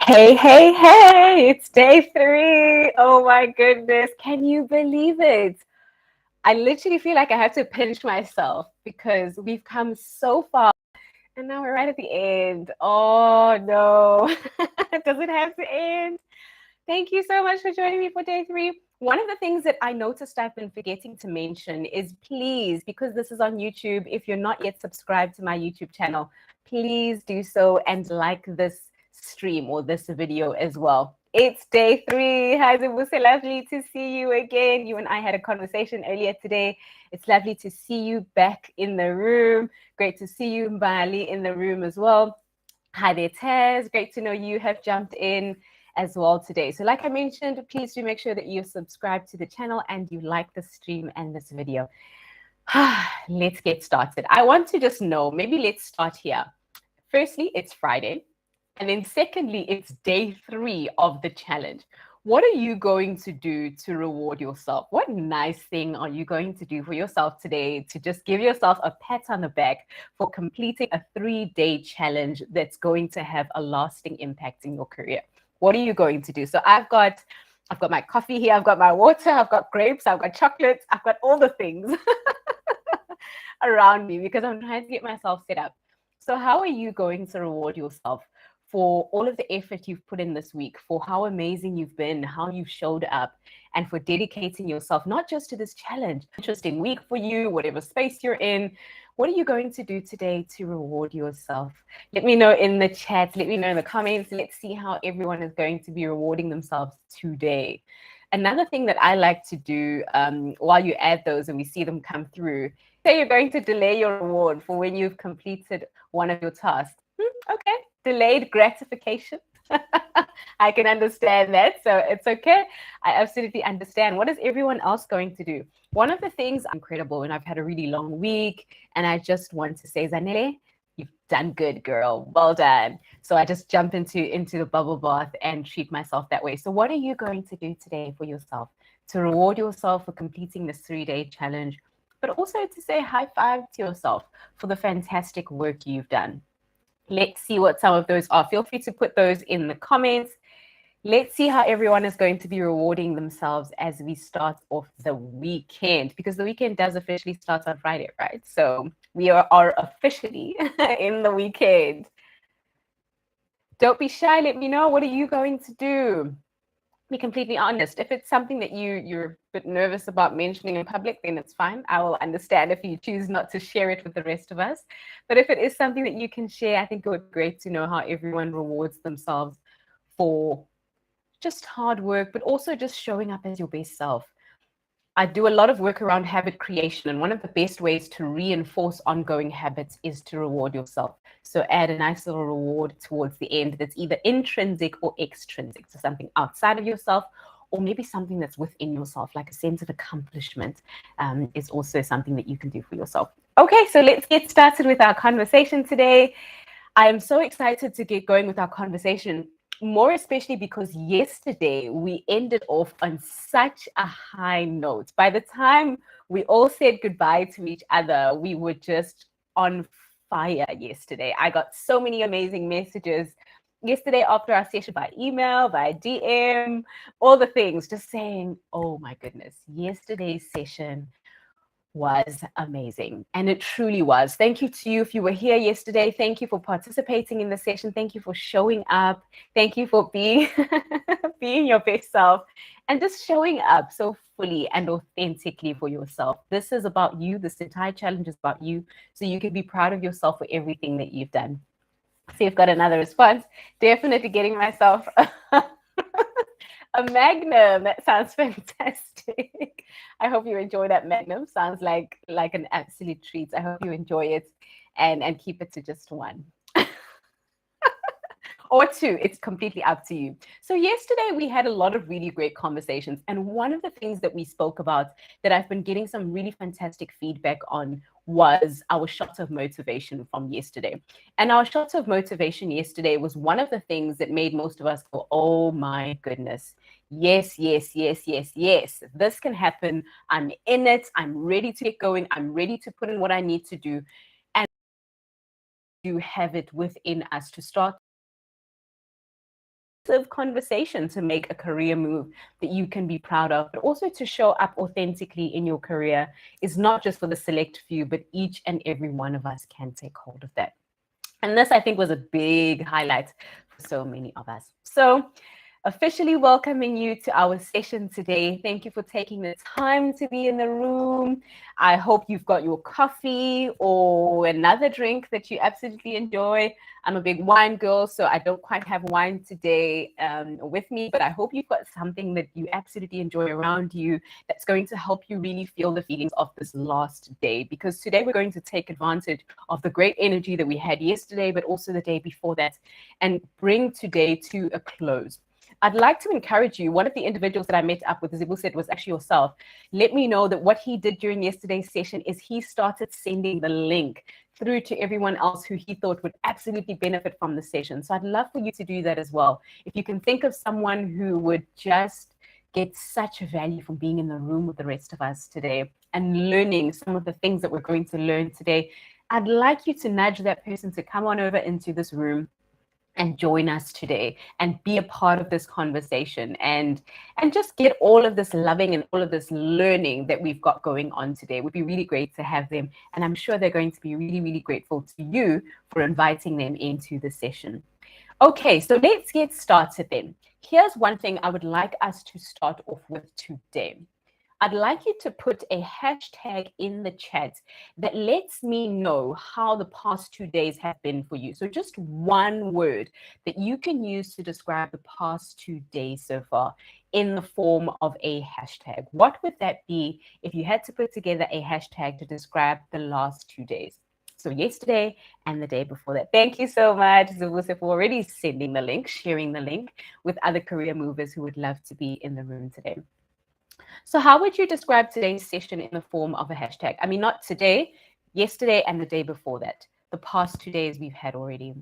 Hey, hey, hey, it's day 3. Oh my goodness. Can you believe it? I literally feel like I have to pinch myself because we've come so far and now we're right at the end. Oh no. Does it have to end? Thank you so much for joining me for day 3. One of the things that I noticed I've been forgetting to mention is please, because this is on YouTube, if you're not yet subscribed to my YouTube channel, please do so and like this stream or this video as well. It's day 3. Hi, Zibuse. Lovely to see you again. You and I had a conversation earlier today. It's lovely to see you back in the room. Great to see you, Mbali, in the room as well. Hi there, Taz. Great to know you have jumped in as well today. So like I mentioned, please do make sure that you subscribe to the channel and you like the stream and this video. Let's get started. I want to just know, maybe let's start here. Firstly, it's Friday. And then secondly, it's day 3 of the challenge. What are you going to do to reward yourself? What nice thing are you going to do for yourself today to just give yourself a pat on the back for completing a 3-day challenge that's going to have a lasting impact in your career? What are you going to do? So I've got my coffee here, I've got my water, I've got grapes, I've got chocolates, I've got all the things around me because I'm trying to get myself set up. So how are you going to reward yourself for all of the effort you've put in this week, for how amazing you've been, how you've showed up, and for dedicating yourself not just to this challenge, interesting week for you, whatever space you're in? What are you going to do today to reward yourself? Let me know in the chat, let me know in the comments. Let's see how everyone is going to be rewarding themselves today. Another thing that I like to do while you add those and we see them come through, say you're going to delay your reward for when you've completed one of your tasks. Okay, delayed gratification. I can understand that. So it's okay. I absolutely understand. What is everyone else going to do? One of the things incredible, and I've had a really long week, and I just want to say, Zanele, you've done good, girl. Well done. So I just jump into the bubble bath and treat myself that way. So what are you going to do today for yourself to reward yourself for completing this 3-day challenge, but also to say high five to yourself for the fantastic work you've done? Let's see what some of those are. Feel free to put those in the comments. Let's see how everyone is going to be rewarding themselves as we start off the weekend, because the weekend does officially start on Friday, right? So we are officially in the weekend. Don't be shy. Let me know. What are you going to do? Be completely honest. If it's something that you're a bit nervous about mentioning in public, then it's fine. I will understand if you choose not to share it with the rest of us. But if it is something that you can share, I think it would be great to know how everyone rewards themselves for just hard work, but also just showing up as your best self. I do a lot of work around habit creation, and one of the best ways to reinforce ongoing habits is to reward yourself. So add a nice little reward towards the end that's either intrinsic or extrinsic, so something outside of yourself, or maybe something that's within yourself, like a sense of accomplishment is also something that you can do for yourself. Okay, so let's get started with our conversation today. I am so excited to get going with our conversation, more especially because yesterday we ended off on such a high note. By the time we all said goodbye to each other, we were just on fire yesterday. I got so many amazing messages yesterday after our session by email, by DM, all the things, just saying, oh my goodness, yesterday's session was amazing. And it truly was. Thank you to you if you were here yesterday. Thank you for participating in the session. Thank you for showing up. Thank you for being being your best self and just showing up so fully and authentically for yourself. This is about you. This entire challenge is about you. So you can be proud of yourself for everything that you've done. See, I've got another response. Definitely getting myself a magnum. That sounds fantastic. I hope you enjoy that magnum. Sounds like an absolute treat. I hope you enjoy it and keep it to just one. Or two, it's completely up to you. So yesterday we had a lot of really great conversations. And one of the things that we spoke about that I've been getting some really fantastic feedback on was our shot of motivation from yesterday. And our shot of motivation yesterday was one of the things that made most of us go, oh my goodness. Yes, yes, yes, yes, yes. This can happen. I'm in it. I'm ready to get going. I'm ready to put in what I need to do. And you have it within us to start conversation to make a career move that you can be proud of, but also to show up authentically in your career is not just for the select few, but each and every one of us can take hold of that. And this, I think, was a big highlight for so many of us. So officially welcoming you to our session today. Thank you for taking the time to be in the room. I hope you've got your coffee or another drink that you absolutely enjoy. I'm a big wine girl, so I don't quite have wine today with me, but I hope you've got something that you absolutely enjoy around you that's going to help you really feel the feelings of this last day, because today we're going to take advantage of the great energy that we had yesterday, but also the day before that, and bring today to a close. I'd like to encourage you. One of the individuals that I met up with, as Zibu said, was actually yourself. Let me know that what he did during yesterday's session is he started sending the link through to everyone else who he thought would absolutely benefit from the session. So I'd love for you to do that as well. If you can think of someone who would just get such value from being in the room with the rest of us today and learning some of the things that we're going to learn today, I'd like you to nudge that person to come on over into this room and join us today and be a part of this conversation and just get all of this loving and all of this learning that we've got going on today. It would be really great to have them, and I'm sure they're going to be really, really grateful to you for inviting them into the session. Okay, so let's get started then. Here's one thing I would like us to start off with today. I'd like you to put a hashtag in the chat that lets me know how the past 2 days have been for you. So just one word that you can use to describe the past 2 days so far in the form of a hashtag. What would that be if you had to put together a hashtag to describe the last 2 days? So yesterday and the day before that. Thank you so much, Zivusi, for already sending the link, sharing the link with other career movers who would love to be in the room today. So how would you describe today's session in the form of a hashtag? I mean, not today, yesterday and the day before that. The past 2 days we've had already.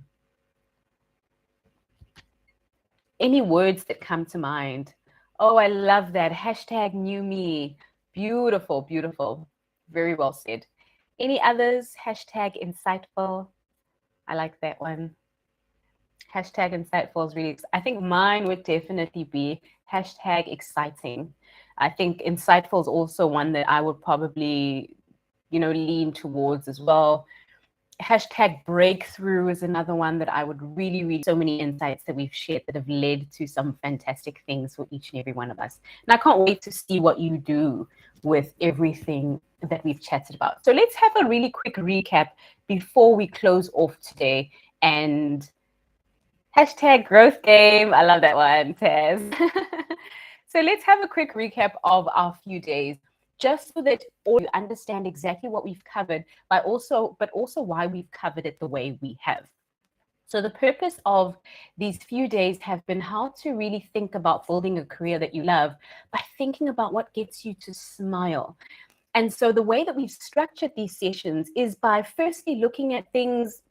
Any words that come to mind? Oh, I love that. Hashtag new me. Beautiful, beautiful. Very well said. Any others? Hashtag insightful. I like that one. Hashtag insightful is really, I think mine would definitely be hashtag exciting. I think insightful is also one that I would probably, lean towards as well. Hashtag breakthrough is another one that I would really read. So many insights that we've shared that have led to some fantastic things for each and every one of us. And I can't wait to see what you do with everything that we've chatted about. So let's have a really quick recap before we close off today. And hashtag growth game. I love that one, Taz. So let's have a quick recap of our few days, just so that all you understand exactly what we've covered, but also why we've covered it the way we have. So the purpose of these few days have been how to really think about building a career that you love by thinking about what gets you to smile. And so the way that we've structured these sessions is by firstly looking at things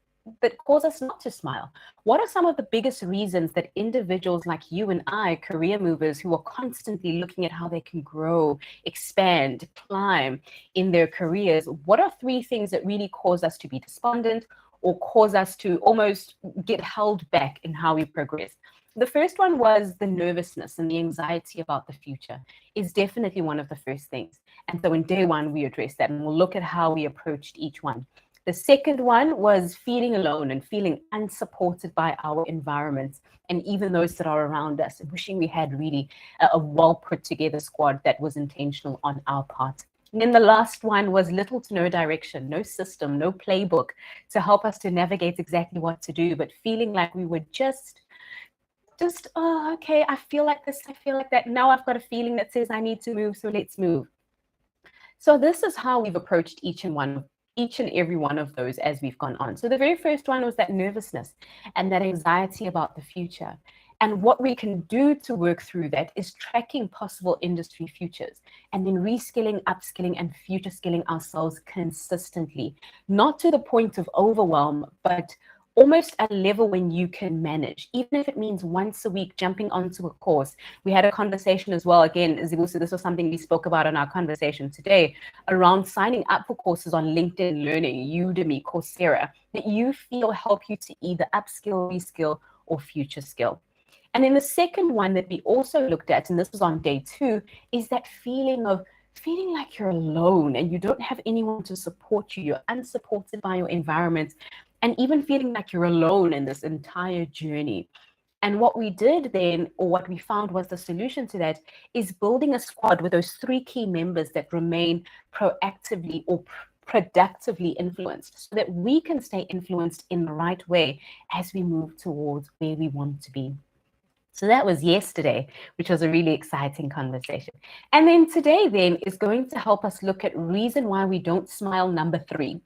that cause us not to smile. What are some of the biggest reasons that individuals like you and I, career movers who are constantly looking at how they can grow, expand, climb in their careers, what are 3 things that really cause us to be despondent or cause us to almost get held back in how we progress? The first one was the nervousness and the anxiety about the future is definitely one of the first things. And so in day 1, we addressed that, and we'll look at how we approached each one. The second one was feeling alone and feeling unsupported by our environments and even those that are around us, and wishing we had really a well put together squad that was intentional on our part. And then the last one was little to no direction, no system, no playbook to help us to navigate exactly what to do, but feeling like we were just, oh, okay, I feel like this, I feel like that. Now I've got a feeling that says I need to move, so let's move. So this is how we've approached each and every one of those as we've gone on. So the very first one was that nervousness and that anxiety about the future. And what we can do to work through that is tracking possible industry futures and then reskilling, upskilling, and future skilling ourselves consistently, not to the point of overwhelm, but almost a level when you can manage, even if it means once a week jumping onto a course. We had a conversation as well, again, Zibusi, this was something we spoke about in our conversation today, around signing up for courses on LinkedIn Learning, Udemy, Coursera, that you feel help you to either upskill, reskill, or future skill. And then the second one that we also looked at, and this was on day 2, is that feeling like you're alone and you don't have anyone to support you. You're unsupported by your environment, and even feeling like you're alone in this entire journey. And what we did then, or what we found was the solution to that, is building a squad with those 3 key members that remain proactively or productively influenced, so that we can stay influenced in the right way as we move towards where we want to be. So that was yesterday, which was a really exciting conversation. And then today then is going to help us look at reason why we don't smile, number 3.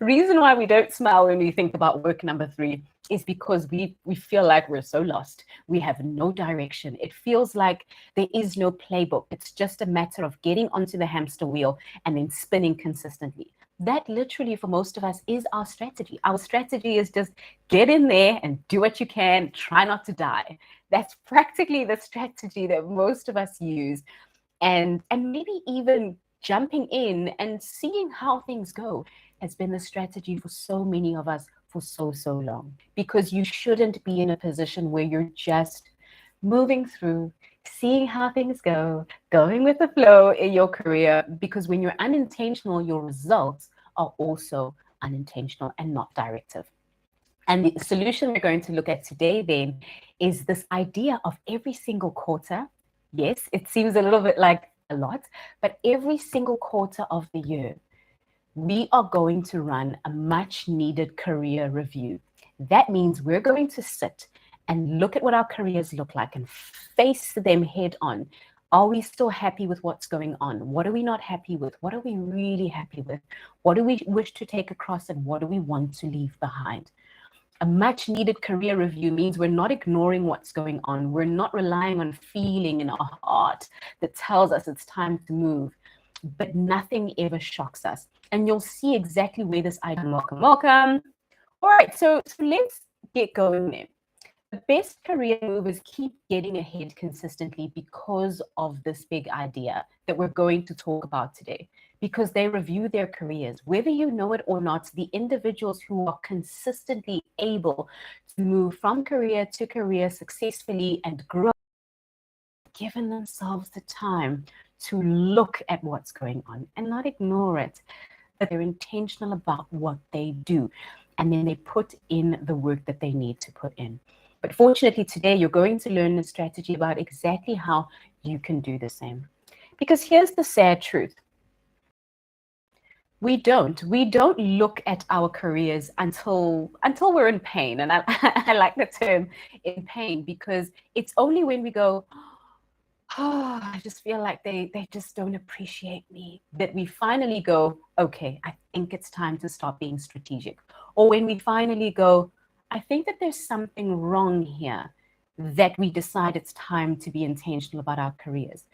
Reason why we don't smile when we think about work, number 3, is because we feel like we're so lost. We have no direction. It feels like there is no playbook. It's just a matter of getting onto the hamster wheel and then spinning consistently. That literally for most of us is our strategy. Our strategy is just get in there and do what you can, try not to die. That's practically the strategy that most of us use. And maybe even jumping in and seeing how things go has been the strategy for so many of us for so long. Because you shouldn't be in a position where you're just moving through, seeing how things go, going with the flow in your career, because when you're unintentional, your results are also unintentional and not directive. And the solution we're going to look at today then is this idea of every single quarter. Yes, it seems a little bit like a lot, but every single quarter of the year, we are going to run a much needed career review. That means we're going to sit and look at what our careers look like and face them head on. Are we still happy with what's going on? What are we not happy with? What are we really happy with? What do we wish to take across, and what do we want to leave behind? A much needed career review means we're not ignoring what's going on. We're not relying on feeling in our heart that tells us it's time to move, but nothing ever shocks us. And you'll see exactly where this item, welcome. All right, so let's get going there. The best career movers keep getting ahead consistently because of this big idea that we're going to talk about today, because they review their careers. Whether you know it or not, the individuals who are consistently able to move from career to career successfully and grow, given themselves the time to look at what's going on and not ignore it, but they're intentional about what they do. And then they put in the work that they need to put in. But fortunately today, you're going to learn a strategy about exactly how you can do the same. Because here's the sad truth. We don't look at our careers until we're in pain. And I like the term in pain, because it's only when we go, oh, I just feel like they just don't appreciate me, that we finally go, okay, I think it's time to stop being strategic. Or when we finally go, I think that there's something wrong here, that we decide it's time to be intentional about our careers.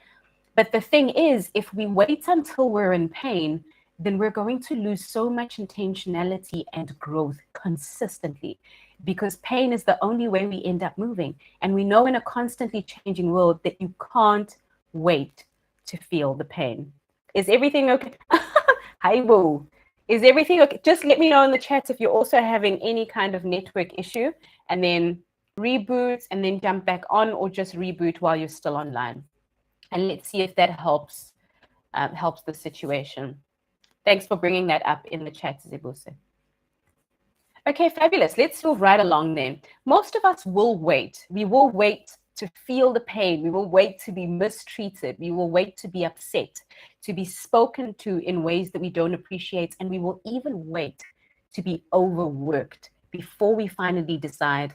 But the thing is, if we wait until we're in pain, then we're going to lose so much intentionality and growth consistently, because pain is the only way we end up moving. And we know in a constantly changing world that you can't wait to feel the pain. Is everything okay? Hi, boo. Is everything okay? Just let me know in the chat if you're also having any kind of network issue, and then reboot and then jump back on, or just reboot while you're still online. And let's see if that helps the situation. Thanks for bringing that up in the chat, Zebuse. Okay, fabulous. Let's move right along then. Most of us will wait. We will wait to feel the pain. We will wait to be mistreated. We will wait to be upset, to be spoken to in ways that we don't appreciate. And we will even wait to be overworked before we finally decide,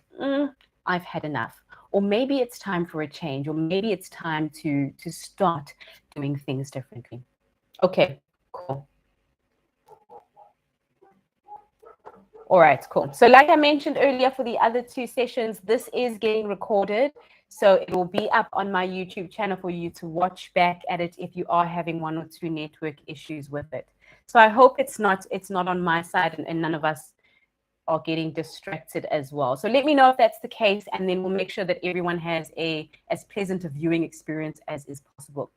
I've had enough. Or maybe it's time for a change, or maybe it's time to start doing things differently. Okay, cool. All right, cool. So like I mentioned earlier, for the other 2 sessions, this is getting recorded. So it will be up on my YouTube channel for you to watch back at it if you are having 1 or 2 network issues with it. So I hope it's not on my side, and none of us are getting distracted as well. So let me know if that's the case, and then we'll make sure that everyone has as pleasant a viewing experience as is possible.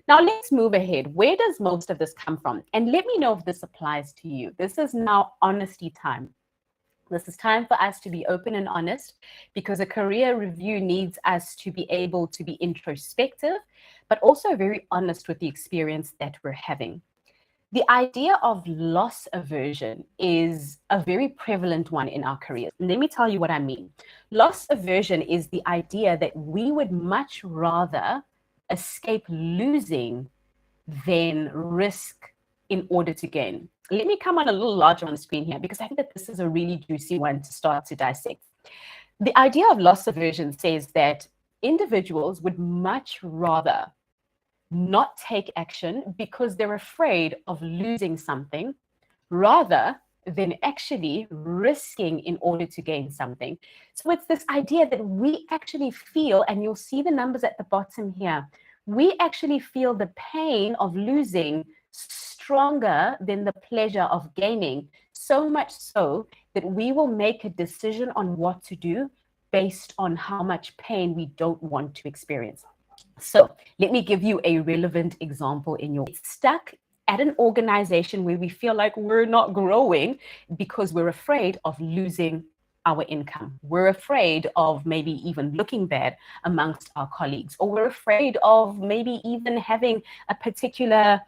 Now let's move ahead. Where does most of this come from? And let me know if this applies to you. This is now honesty time. This is time for us to be open and honest, because a career review needs us to be able to be introspective, but also very honest with the experience that we're having. The idea of loss aversion is a very prevalent one in our careers. Let me tell you what I mean. Loss aversion is the idea that we would much rather escape losing than risk in order to gain. Let me come on a little larger on the screen here, because I think that this is a really juicy one to start to dissect. The idea of loss aversion says that individuals would much rather not take action because they're afraid of losing something, rather than actually risking in order to gain something. So it's this idea that we actually feel, and you'll see the numbers at the bottom here, we actually feel the pain of losing stronger than the pleasure of gaining, so much so that we will make a decision on what to do based on how much pain we don't want to experience. So let me give you a relevant example in your stuck at an organization where we feel like we're not growing because we're afraid of losing our income. We're afraid of maybe even looking bad amongst our colleagues, or we're afraid of maybe even having a particular,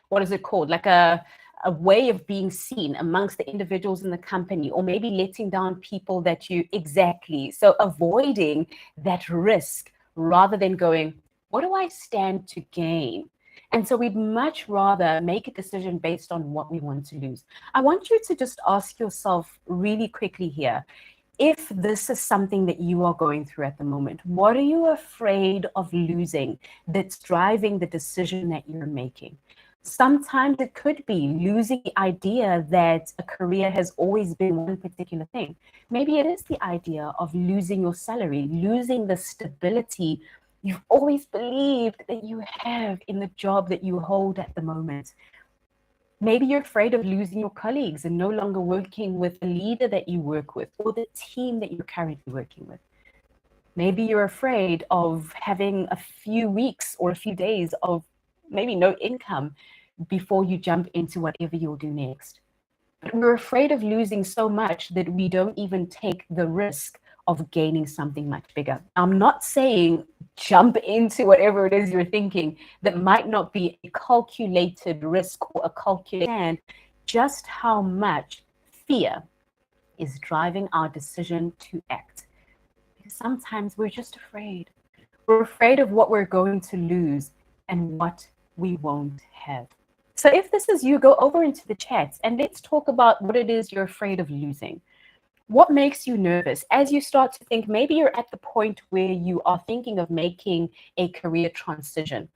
what is it called? Like a way of being seen amongst the individuals in the company, or maybe letting down people that you exactly. So avoiding that risk rather than going, what do I stand to gain? And so we'd much rather make a decision based on what we want to lose. I want you to just ask yourself really quickly here, if this is something that you are going through at the moment, what are you afraid of losing that's driving the decision that you're making? Sometimes it could be losing the idea that a career has always been one particular thing. Maybe it is the idea of losing your salary, losing the stability you've always believed that you have in the job that you hold at the moment. Maybe you're afraid of losing your colleagues and no longer working with the leader that you work with or the team that you're currently working with. Maybe you're afraid of having a few weeks or a few days of maybe no income before you jump into whatever you'll do next. But we're afraid of losing so much that we don't even take the risk of gaining something much bigger. I'm not saying jump into whatever it is you're thinking that might not be a calculated risk or a calculated plan, just how much fear is driving our decision to act. Because sometimes we're just afraid. We're afraid of what we're going to lose and what we won't have. So if this is you, go over into the chats and let's talk about what it is you're afraid of losing. What makes you nervous as you start to think, maybe you're at the point where you are thinking of making a career transition?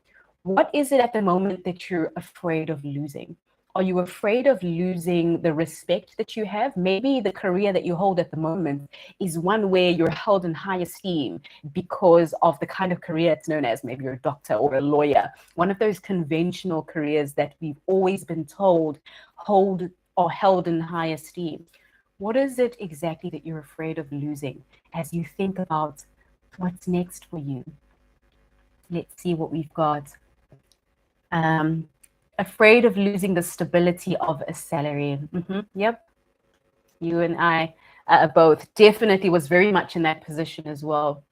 What is it at the moment that you're afraid of losing? Are you afraid of losing the respect that you have? Maybe the career that you hold at the moment is one where you're held in high esteem because of the kind of career it's known as. Maybe you're a doctor or a lawyer, one of those conventional careers that we've always been told hold or held in high esteem. What is it exactly that you're afraid of losing as you think about what's next for you? Let's see what we've got. Afraid of losing the stability of a salary. Yep. You and I both definitely was very much in that position as well.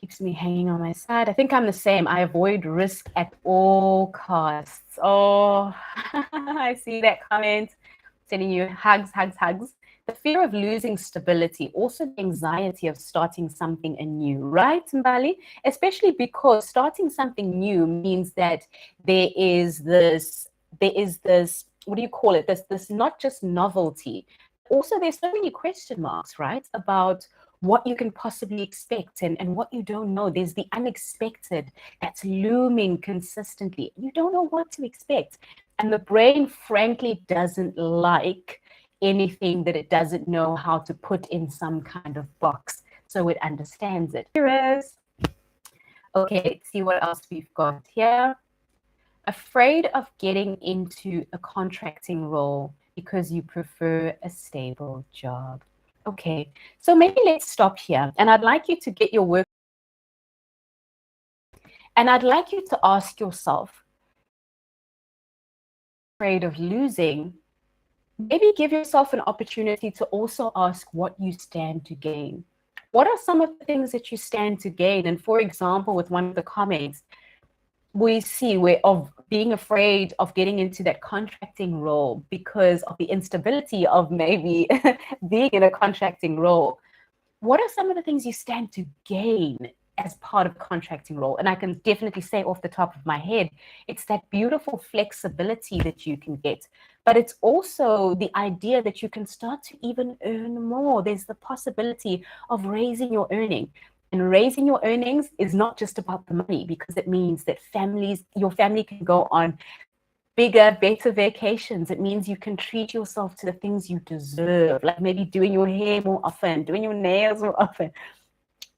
Keeps me hanging on my side. I think I'm the same. I avoid risk at all costs. Oh, I see that comment. Sending you hugs, hugs, hugs. The fear of losing stability, also the anxiety of starting something anew, right, Mbali? Especially because starting something new means that there is this, what do you call it? This not just novelty. Also, there's so many question marks, right, about what you can possibly expect and what you don't know. There's the unexpected that's looming consistently. You don't know what to expect. And the brain, frankly, doesn't like anything that it doesn't know how to put in some kind of box so it understands it. Here is. Okay, let's see what else we've got here. Afraid of getting into a contracting role because you prefer a stable job. Okay, so maybe let's stop here. And I'd like you to get your work. And I'd like you to ask yourself, afraid of losing maybe give yourself an opportunity to also ask what you stand to gain. What are some of the things that you stand to gain? And for example, with one of the comments, we see of being afraid of getting into that contracting role because of the instability of maybe being in a contracting role. What are some of the things you stand to gain as part of a contracting role? And I can definitely say off the top of my head, it's that beautiful flexibility that you can get. But it's also the idea that you can start to even earn more. There's the possibility of raising your earning. And raising your earnings is not just about the money, because it means that your family can go on bigger, better vacations. It means you can treat yourself to the things you deserve, like maybe doing your hair more often, doing your nails more often,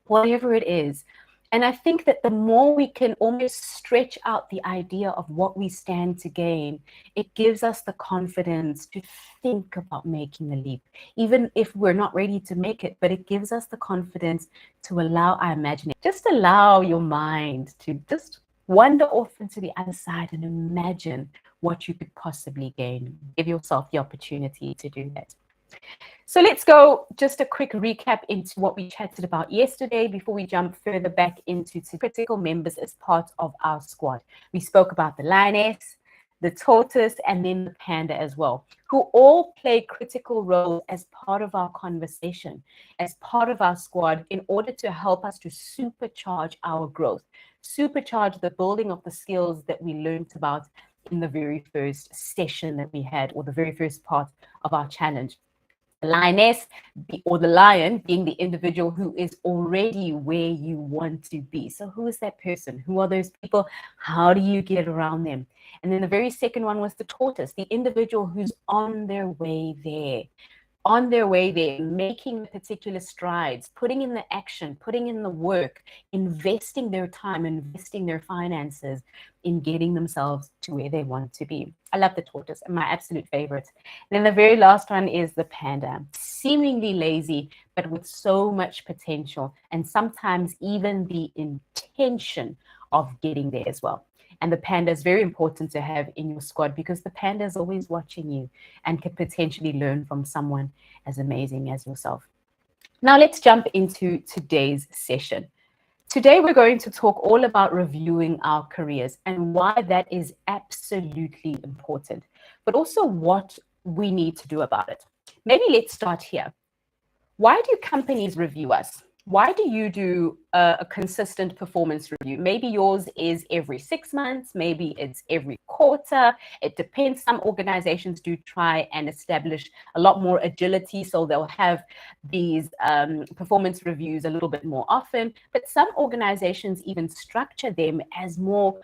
whatever it is. And I think that the more we can almost stretch out the idea of what we stand to gain, it gives us the confidence to think about making the leap, even if we're not ready to make it, but it gives us the confidence to allow our imagination, just allow your mind to just wander off into the other side and imagine what you could possibly gain. Give yourself the opportunity to do that. So let's go just a quick recap into what we chatted about yesterday before we jump further back into critical members as part of our squad. We spoke about the lioness, the tortoise, and then the panda as well, who all play critical roles as part of our conversation, as part of our squad, in order to help us to supercharge our growth, supercharge the building of the skills that we learned about in the very first session that we had, or the very first part of our challenge. The lioness, or the lion, being the individual who is already where you want to be. So who is that person? Who are those people? How do you get around them? And then the very second one was the tortoise, the individual who's on their way there. On their way there, making particular strides, putting in the action, putting in the work, investing their time, investing their finances in getting themselves to where they want to be. I love the tortoise, my absolute favorite. And then the very last one is the panda, seemingly lazy, but with so much potential, and sometimes even the intention of getting there as well. And the panda is very important to have in your squad, because the panda is always watching you and can potentially learn from someone as amazing as yourself. Now let's jump into today's session. Today we're going to talk all about reviewing our careers and why that is absolutely important, but also what we need to do about it. Maybe let's start here. Why do companies review us? Why do you do a consistent performance review? Maybe yours is every 6 months, maybe it's every quarter. It depends. Some organizations do try and establish a lot more agility, so they'll have these performance reviews a little bit more often. But some organizations even structure them as more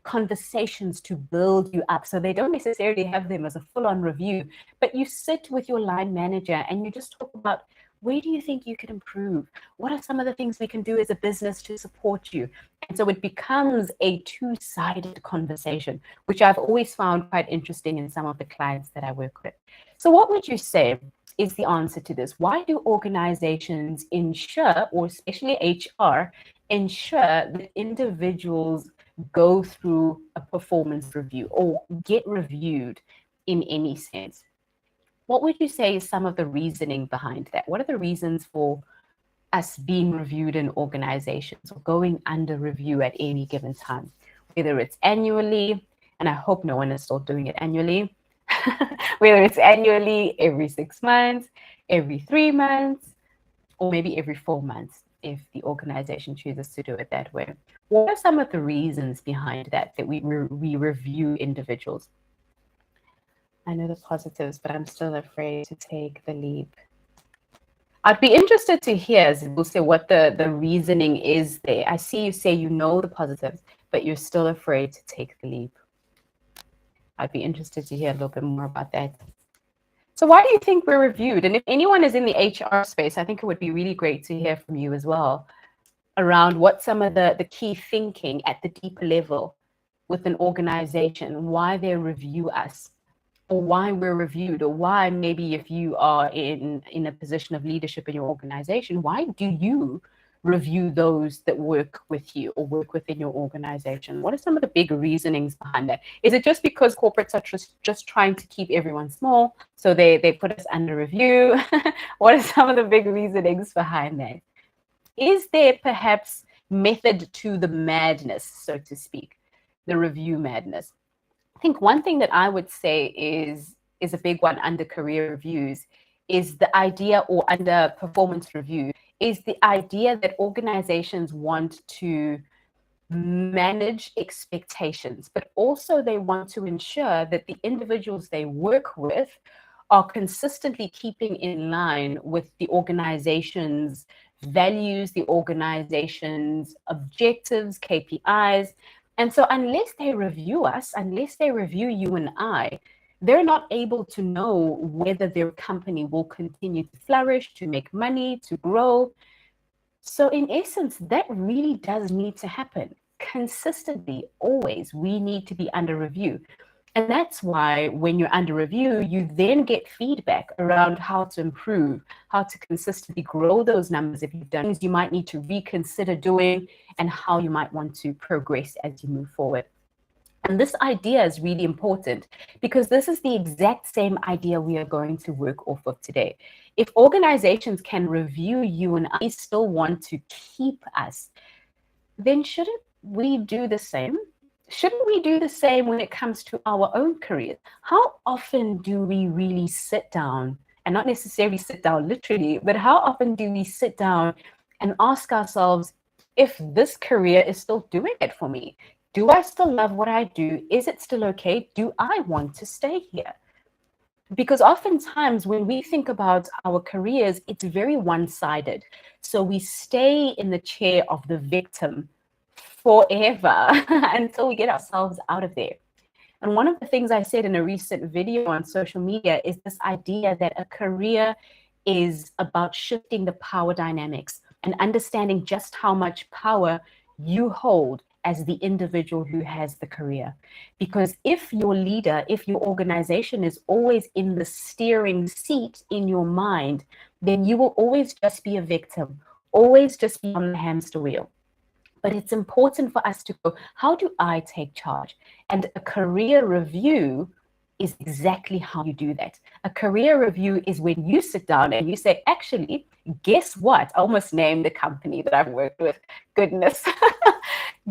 conversations to build you up. So they don't necessarily have them as a full-on review, but you sit with your line manager and you just talk about, where do you think you could improve? What are some of the things we can do as a business to support you? And so it becomes a two-sided conversation, which I've always found quite interesting in some of the clients that I work with. So what would you say is the answer to this? Why do organizations ensure, or especially HR, ensure that individuals go through a performance review or get reviewed in any sense? What would you say is some of the reasoning behind that? What are the reasons for us being reviewed in organizations or going under review at any given time? Whether it's annually, and I hope no one is still doing it annually, whether it's annually, every 6 months, every 3 months, or maybe every 4 months, if the organization chooses to do it that way. What are some of the reasons behind that we review individuals? I know the positives, but I'm still afraid to take the leap. I'd be interested to hear, Zibuse, what the reasoning is there. I see you say you know the positives, but you're still afraid to take the leap. I'd be interested to hear a little bit more about that. So why do you think we're reviewed? And if anyone is in the HR space, I think it would be really great to hear from you as well around what some of the key thinking at the deeper level with an organization, why they review us, or why we're reviewed, or why maybe if you are in a position of leadership in your organization, why do you review those that work with you or work within your organization? What are some of the big reasonings behind that? Is it just because corporates are just trying to keep everyone small, so they put us under review? What are some of the big reasonings behind that? Is there perhaps method to the madness, so to speak, the review madness? I think one thing that I would say is a big one under career reviews is the idea, or under performance review, is the idea that organizations want to manage expectations, but also they want to ensure that the individuals they work with are consistently keeping in line with the organization's values, the organization's objectives, KPIs. And so unless they review us, unless they review you and I, they're not able to know whether their company will continue to flourish, to make money, to grow. So in essence, that really does need to happen consistently, always. We need to be under review. And that's why when you're under review, you then get feedback around how to improve, how to consistently grow those numbers. If you've done things you might need to reconsider doing, and how you might want to progress as you move forward. And this idea is really important because this is the exact same idea we are going to work off of today. If organizations can review you and I still want to keep us, then shouldn't we do the same? Shouldn't we do the same when it comes to our own careers? How often do we really sit down, and not necessarily sit down literally, but how often do we sit down and ask ourselves if this career is still doing it for me? Do I still love what I do? Is it still okay? Do I want to stay here? Because oftentimes when we think about our careers, it's very one-sided. So we stay in the chair of the victim forever until we get ourselves out of there. And one of the things I said in a recent video on social media is this idea that a career is about shifting the power dynamics and understanding just how much power you hold as the individual who has the career. Because if your leader, if your organization is always in the steering seat in your mind, then you will always just be a victim, always just be on the hamster wheel. But it's important for us to go, how do I take charge? And a career review is exactly how you do that. A career review is when you sit down and you say, actually, guess what? I almost named the company that I've worked with. Goodness.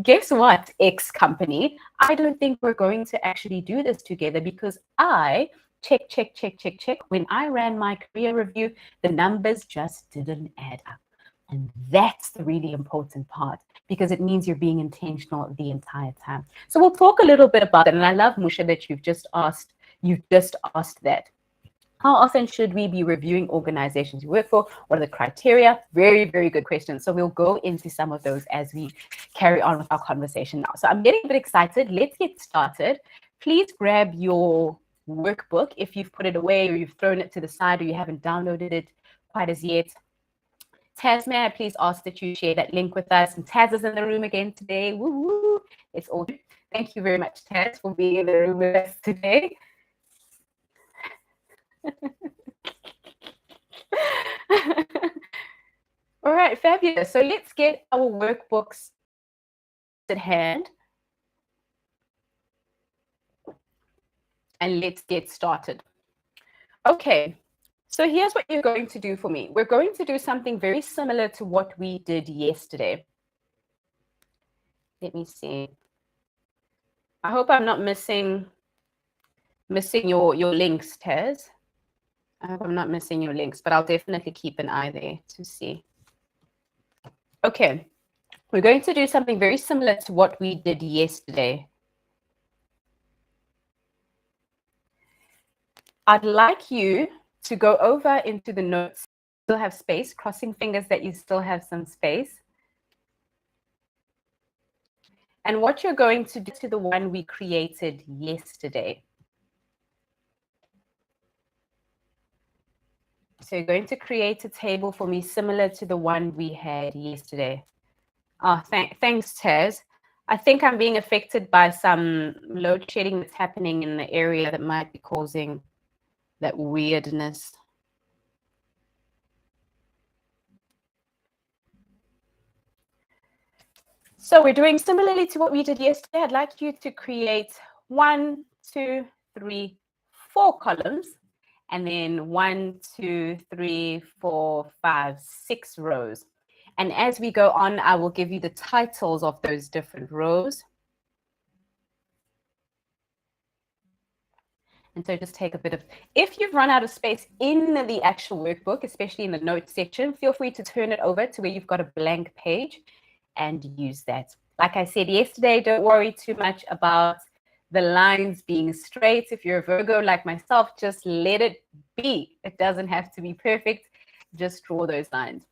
Guess what, X company? I don't think we're going to actually do this together because I check. When I ran my career review, the numbers just didn't add up. And that's the really important part, because it means you're being intentional the entire time. So we'll talk a little bit about it. And I love, Musha, that you've just asked that. How often should we be reviewing organizations you work for? What are the criteria? Very, very good question. So we'll go into some of those as we carry on with our conversation now. So I'm getting a bit excited. Let's get started. Please grab your workbook if you've put it away or you've thrown it to the side or you haven't downloaded it quite as yet. Taz, may I please ask that you share that link with us? And Taz is in the room again today. Woo woo! It's all good. Thank you very much, Taz, for being in the room with us today. All right, fabulous. So let's get our workbooks at hand. And let's get started. Okay. So here's what you're going to do for me. We're going to do something very similar to what we did yesterday. Let me see. I hope I'm not missing your links, Taz. I hope I'm not missing your links, but I'll definitely keep an eye there to see. Okay. We're going to do something very similar to what we did yesterday. I'd like you to go over into the notes. Still have space, crossing fingers that you still have some space. And what you're going to do to the one we created yesterday. So you're going to create a table for me similar to the one we had yesterday. Oh, thanks, Taz. I think I'm being affected by some load shedding that's happening in the area that might be causing that weirdness. So we're doing similarly to what we did yesterday. I'd like you to create 1, 2, 3, 4 columns, and then 1, 2, 3, 4, 5, 6 rows. And as we go on, I will give you the titles of those different rows. And so just take a bit of, if you've run out of space in the actual workbook, especially in the notes section, feel free to turn it over to where you've got a blank page and use that. Like I said yesterday, don't worry too much about the lines being straight. If you're a Virgo like myself, just let it be. It doesn't have to be perfect. Just draw those lines.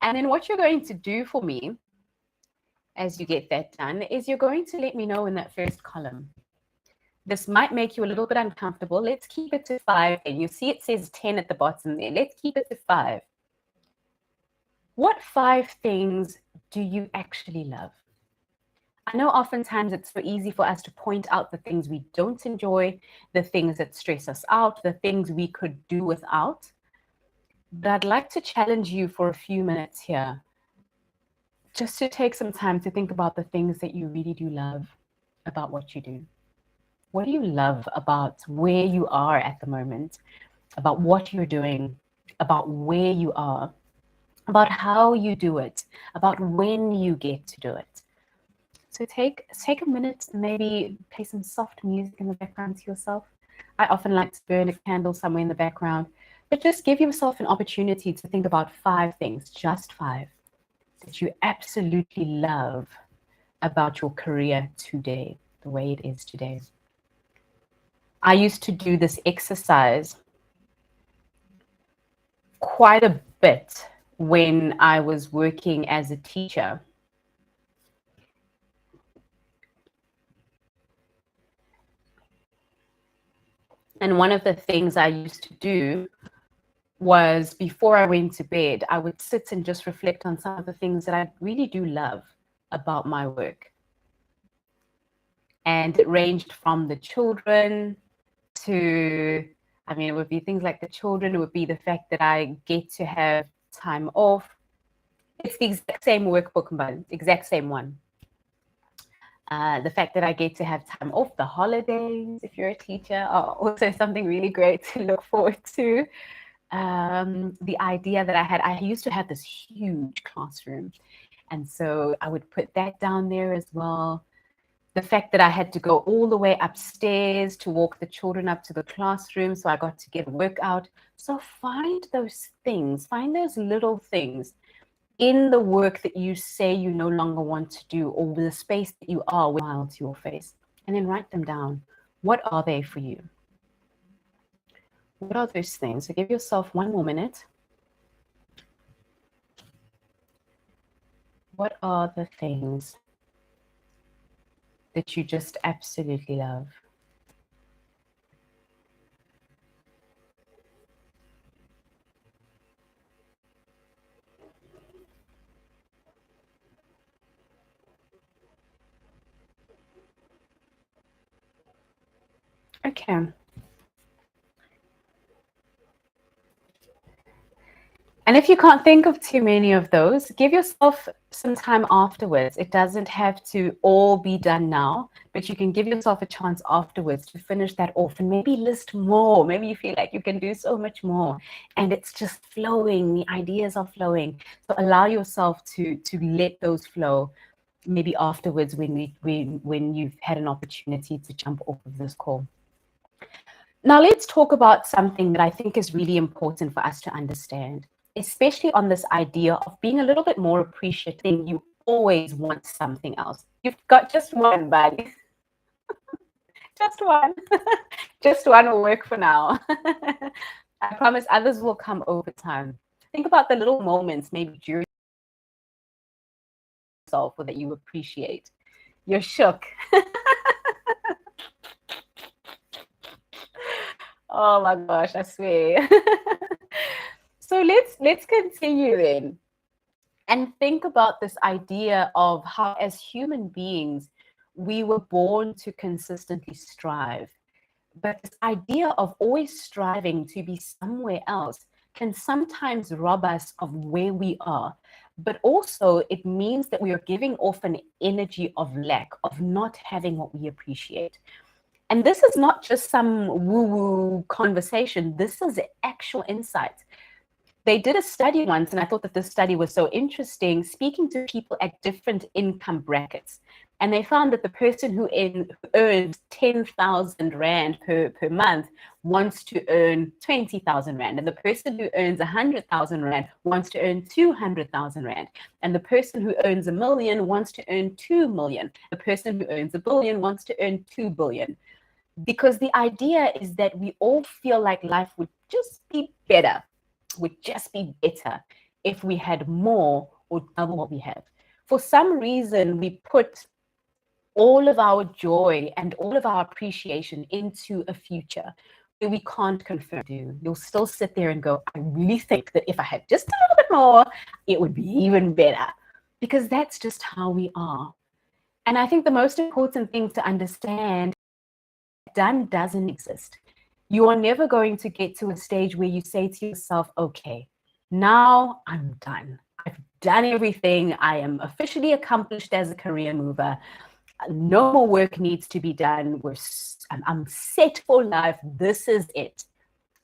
And then what you're going to do for me as you get that done is you're going to let me know in that first column. This might make you a little bit uncomfortable. Let's keep it to 5. And you see it says 10 at the bottom there. Let's keep it to 5. What 5 things do you actually love? I know oftentimes it's so easy for us to point out the things we don't enjoy, the things that stress us out, the things we could do without. But I'd like to challenge you for a few minutes here, just to take some time to think about the things that you really do love about what you do. What do you love about where you are at the moment, about what you're doing, about where you are, about how you do it, about when you get to do it? So take a minute and maybe play some soft music in the background to yourself. I often like to burn a candle somewhere in the background, but just give yourself an opportunity to think about 5 things, just 5, that you absolutely love about your career today, the way it is today. I used to do this exercise quite a bit when I was working as a teacher. And one of the things I used to do was before I went to bed, I would sit and just reflect on some of the things that I really do love about my work. And it ranged from the children to, I mean, it would be things like the children, it would be the fact that I get to have time off. It's the exact same workbook, but exact same one. The fact that I get to have time off, the holidays, if you're a teacher, are also something really great to look forward to. The idea that I used to have this huge classroom. And so I would put that down there as well. The fact that I had to go all the way upstairs to walk the children up to the classroom, so I got to get work out. So find those things, find those little things in the work that you say you no longer want to do, or the space that you are, with a smile to your face, and then write them down. What are they for you? What are those things? So give yourself 1 more minute. What are the things that you just absolutely love? Okay. And if you can't think of too many of those, give yourself some time afterwards. It doesn't have to all be done now, but you can give yourself a chance afterwards to finish that off and maybe list more. Maybe you feel like you can do so much more and it's just flowing. The ideas are flowing. So allow yourself to let those flow maybe afterwards when you've had an opportunity to jump off of this call. Now let's talk about something that I think is really important for us to understand, especially on this idea of being a little bit more appreciative. You always want something else. You've got just one, buddy. Just one. Just one will work for now. I promise others will come over time. Think about the little moments maybe during yourself or that you appreciate. You're shook. Oh my gosh, I swear. So let's continue then and think about this idea of how as human beings we were born to consistently strive. But this idea of always striving to be somewhere else can sometimes rob us of where we are. But also, it means that we are giving off an energy of lack, of not having what we appreciate. And this is not just some woo-woo conversation. This is actual insight. They did a study once, and I thought that this study was so interesting, speaking to people at different income brackets. And they found that the person who earns 10,000 Rand per month wants to earn 20,000 Rand. And the person who earns 100,000 Rand wants to earn 200,000 Rand. And the person who earns 1 million wants to earn 2 million. The person who earns 1 billion wants to earn 2 billion. Because the idea is that we all feel like life would just be better, would just be better if we had more or double what we have. For some reason, we put all of our joy and all of our appreciation into a future where we can't confirm. You'll still sit there and go, I really think that if I had just a little bit more, it would be even better. Because that's just how we are. And I think the most important thing to understand, done doesn't exist. You are never going to get to a stage where you say to yourself, okay, now I'm done. I've done everything. I am officially accomplished as a career mover. No more work needs to be done. I'm set for life. This is it.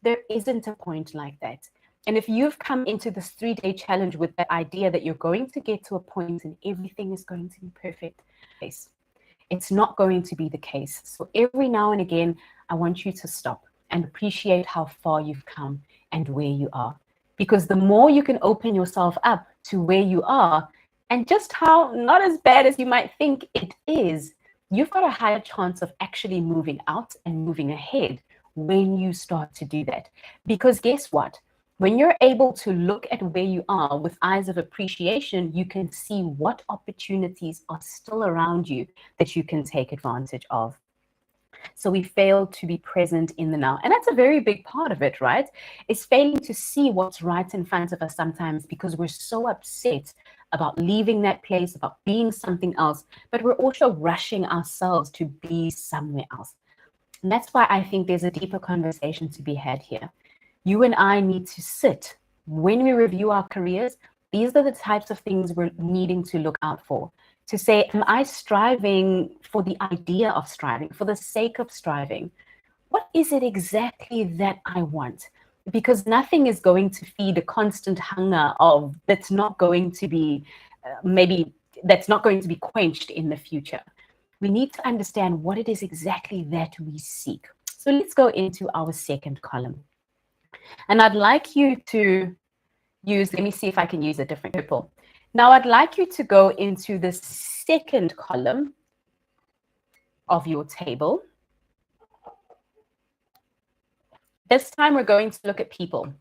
There isn't a point like that. And if you've come into this 3-day challenge with the idea that you're going to get to a point and everything is going to be perfect, it's not going to be the case. So every now and again, I want you to stop and appreciate how far you've come and where you are. Because the more you can open yourself up to where you are and just how not as bad as you might think it is, you've got a higher chance of actually moving out and moving ahead when you start to do that. Because guess what? When you're able to look at where you are with eyes of appreciation, you can see what opportunities are still around you that you can take advantage of. So we fail to be present in the now. And that's a very big part of it, right? It's failing to see what's right in front of us sometimes because we're so upset about leaving that place, about being something else, but we're also rushing ourselves to be somewhere else. And that's why I think there's a deeper conversation to be had here. You and I need to sit. When we review our careers, these are the types of things we're needing to look out for. To say, am I striving for the idea of striving, for the sake of striving? What is it exactly that I want? Because nothing is going to feed a constant hunger that's not going to be, that's not going to be quenched in the future. We need to understand what it is exactly that we seek. So let's go into our second column. And I'd like you to use, let me see if I can use a different purple. Now I'd like you to go into the second column of your table. This time we're going to look at people.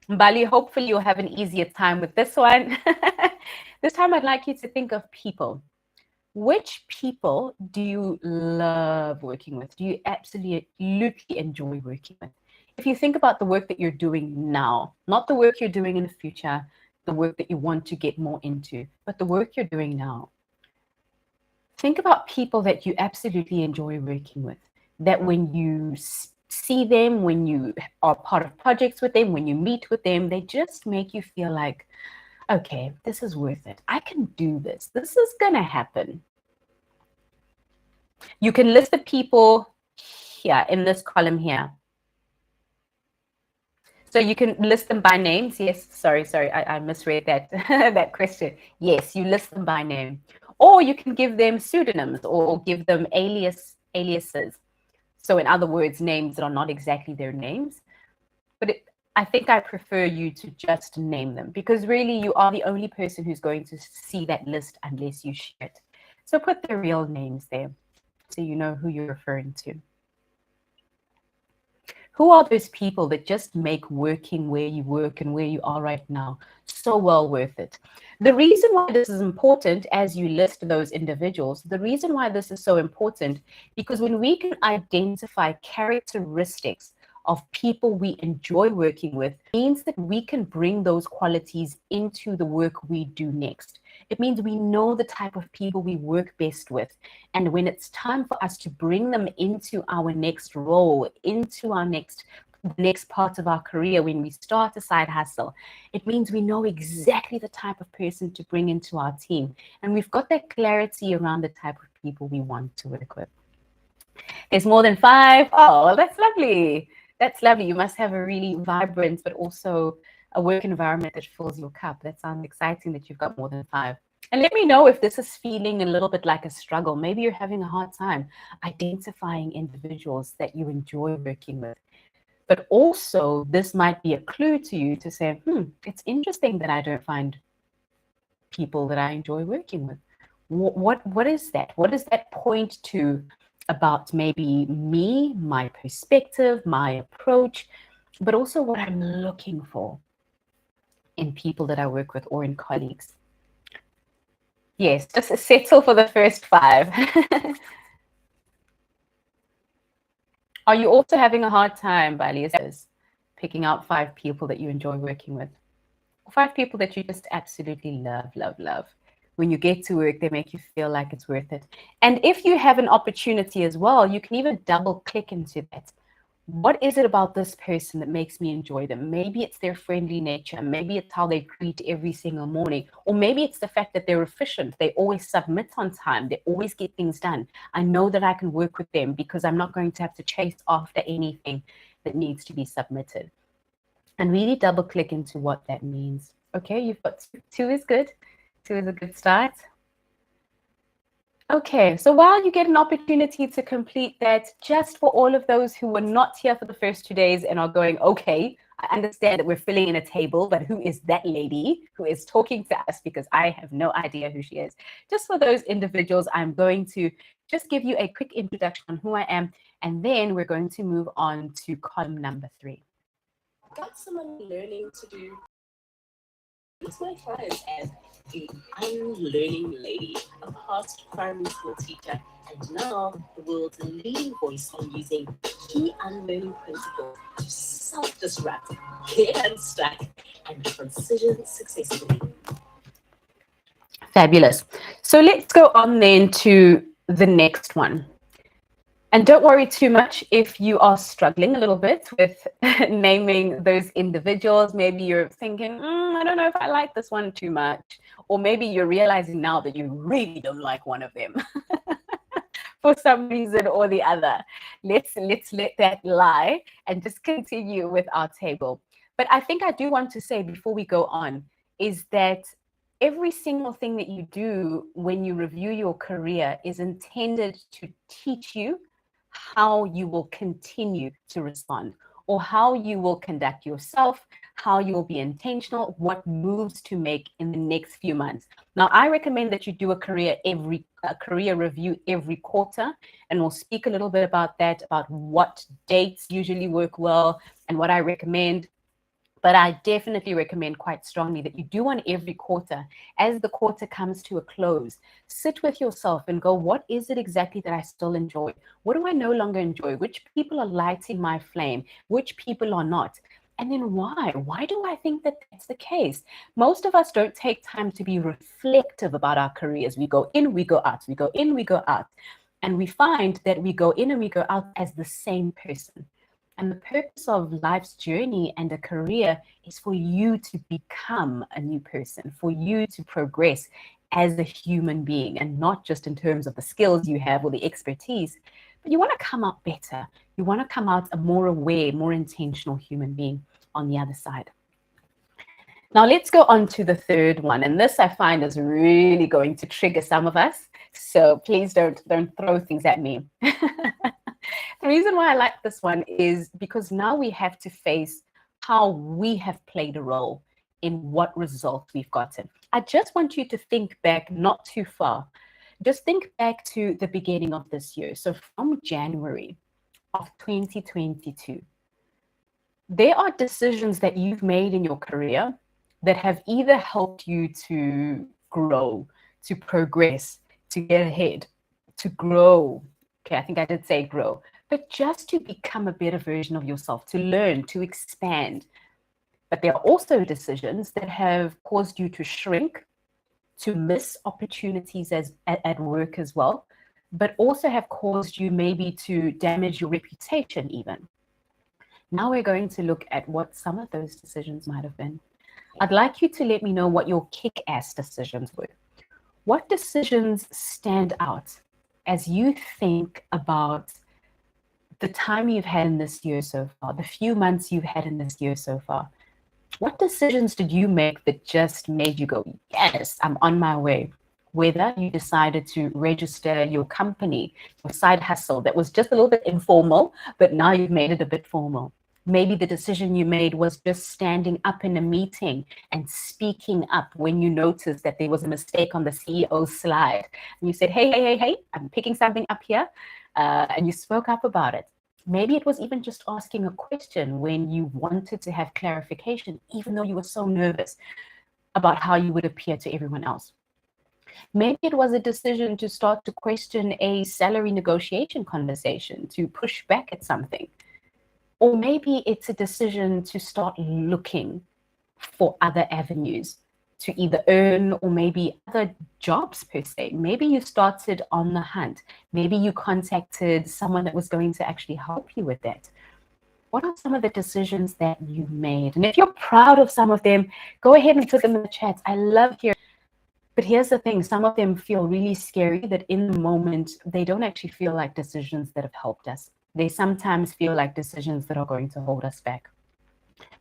Bali, hopefully you'll have an easier time with this one. This time I'd like you to think of people. Which people do you love working with? Do you absolutely enjoy working with? If you think about the work that you're doing now, not the work you're doing in the future, the work that you want to get more into, but the work you're doing now. Think about people that you absolutely enjoy working with, that when you see them, when you are part of projects with them, when you meet with them, they just make you feel like, okay, this is worth it. I can do this. This is going to happen. You can list the people here in this column here. So you can list them by names. Yes, sorry, I misread that, that question. Yes, you list them by name. Or you can give them pseudonyms or give them aliases. So in other words, names that are not exactly their names. But I think I prefer you to just name them because really you are the only person who's going to see that list unless you share it. So put their real names there so you know who you're referring to. Who are those people that just make working where you work and where you are right now so well worth it? The reason why this is important as you list those individuals, the reason why this is so important, because when we can identify characteristics of people we enjoy working with, means that we can bring those qualities into the work we do next. It means we know the type of people we work best with. And when it's time for us to bring them into our next role, into our next the next part of our career, when we start a side hustle, it means we know exactly the type of person to bring into our team. And we've got that clarity around the type of people we want to work with. There's more than 5. Oh, that's lovely. That's lovely. You must have a really vibrant, but also a work environment that fills your cup. That sounds exciting that you've got more than 5. And let me know if this is feeling a little bit like a struggle. Maybe you're having a hard time identifying individuals that you enjoy working with. But also, this might be a clue to you to say, it's interesting that I don't find people that I enjoy working with. What is that? What does that point to about maybe me, my perspective, my approach, but also what I'm looking for in people that I work with or in colleagues? Yes, just settle for the first 5. Are you also having a hard time, Bali, picking out 5 people that you enjoy working with? 5 people that you just absolutely love. When you get to work, they make you feel like it's worth it. And if you have an opportunity as well, you can even double click into that. What is it about this person that makes me enjoy them? Maybe it's their friendly nature. Maybe it's how they greet every single morning. Or maybe it's the fact that they're efficient. They always submit on time. They always get things done. I know that I can work with them because I'm not going to have to chase after anything that needs to be submitted. And really double click into what that means. Okay, you've got 2 is good. 2 is a good start. Okay, so while you get an opportunity to complete that, just for all of those who were not here for the first 2 days and are going, okay, I understand that we're filling in a table, but who is that lady who is talking to us? Because I have no idea who she is. Just for those individuals, I'm going to just give you a quick introduction on who I am, and then we're going to move on to column number 3. Got someone learning to do. It's my clients as the unlearning lady, a past primary school teacher, and now the world's leading voice on using key unlearning principles to self-disrupt, get unstuck, and transition successfully. Fabulous. So let's go on then to the next one. And don't worry too much if you are struggling a little bit with naming those individuals. Maybe you're thinking, I don't know if I like this one too much. Or maybe you're realizing now that you really don't like one of them for some reason or the other. Let's let that lie and just continue with our table. But I think I do want to say before we go on is that every single thing that you do when you review your career is intended to teach you how you will continue to respond, or how you will conduct yourself, how you will be intentional, what moves to make in the next few months. Now, I recommend that you do a career review every quarter, and we'll speak a little bit about that, about what dates usually work well and what I recommend. But I definitely recommend quite strongly that you do one every quarter. As the quarter comes to a close, sit with yourself and go, what is it exactly that I still enjoy? What do I no longer enjoy? Which people are lighting my flame? Which people are not? And then why? Why do I think that that's the case? Most of us don't take time to be reflective about our careers. We go in, we go out, we go in, we go out. And we find that we go in and we go out as the same person. And the purpose of life's journey and a career is for you to become a new person, for you to progress as a human being, and not just in terms of the skills you have or the expertise, but you want to come out better. You want to come out a more aware, more intentional human being on the other side. Now let's go on to the third one. And this I find is really going to trigger some of us. So please don't throw things at me. The reason why I like this one is because now we have to face how we have played a role in what results we've gotten. I just want you to think back not too far. Just think back to the beginning of this year. So from January of 2022, there are decisions that you've made in your career that have either helped you to grow, to progress, to get ahead, to grow. Okay, I think I did say grow, but just to become a better version of yourself, to learn, to expand. But there are also decisions that have caused you to shrink, to miss opportunities at work as well, but also have caused you maybe to damage your reputation even. Now we're going to look at what some of those decisions might have been. I'd like you to let me know what your kick-ass decisions were. What decisions stand out as you think about the time you've had in this year so far, the few months you've had in this year so far? What decisions did you make that just made you go, yes, I'm on my way? Whether you decided to register your company, your side hustle that was just a little bit informal, but now you've made it a bit formal. Maybe the decision you made was just standing up in a meeting and speaking up when you noticed that there was a mistake on the CEO's slide. And you said, hey, I'm picking something up here. And you spoke up about it. Maybe it was even just asking a question when you wanted to have clarification, even though you were so nervous about how you would appear to everyone else. Maybe it was a decision to start to question a salary negotiation conversation, to push back at something. Or maybe it's a decision to start looking for other avenues to either earn or maybe other jobs per se. Maybe you started on the hunt. Maybe you contacted someone that was going to actually help you with that. What are some of the decisions that you made? And if you're proud of some of them, go ahead and put them in the chat. I love hearing. But here's the thing, some of them feel really scary that in the moment, they don't actually feel like decisions that have helped us. They sometimes feel like decisions that are going to hold us back.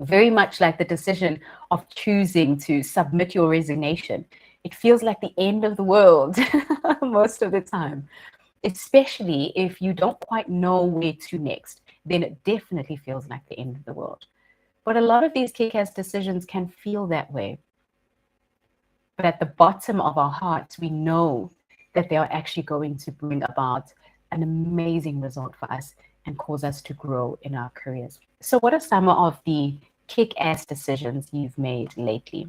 Very much like the decision of choosing to submit your resignation. It feels like the end of the world most of the time, especially if you don't quite know where to next. Then it definitely feels like the end of the world. But a lot of these kick-ass decisions can feel that way. But at the bottom of our hearts, we know that they are actually going to bring about an amazing result for us and cause us to grow in our careers. So what are some of the kick-ass decisions you've made lately?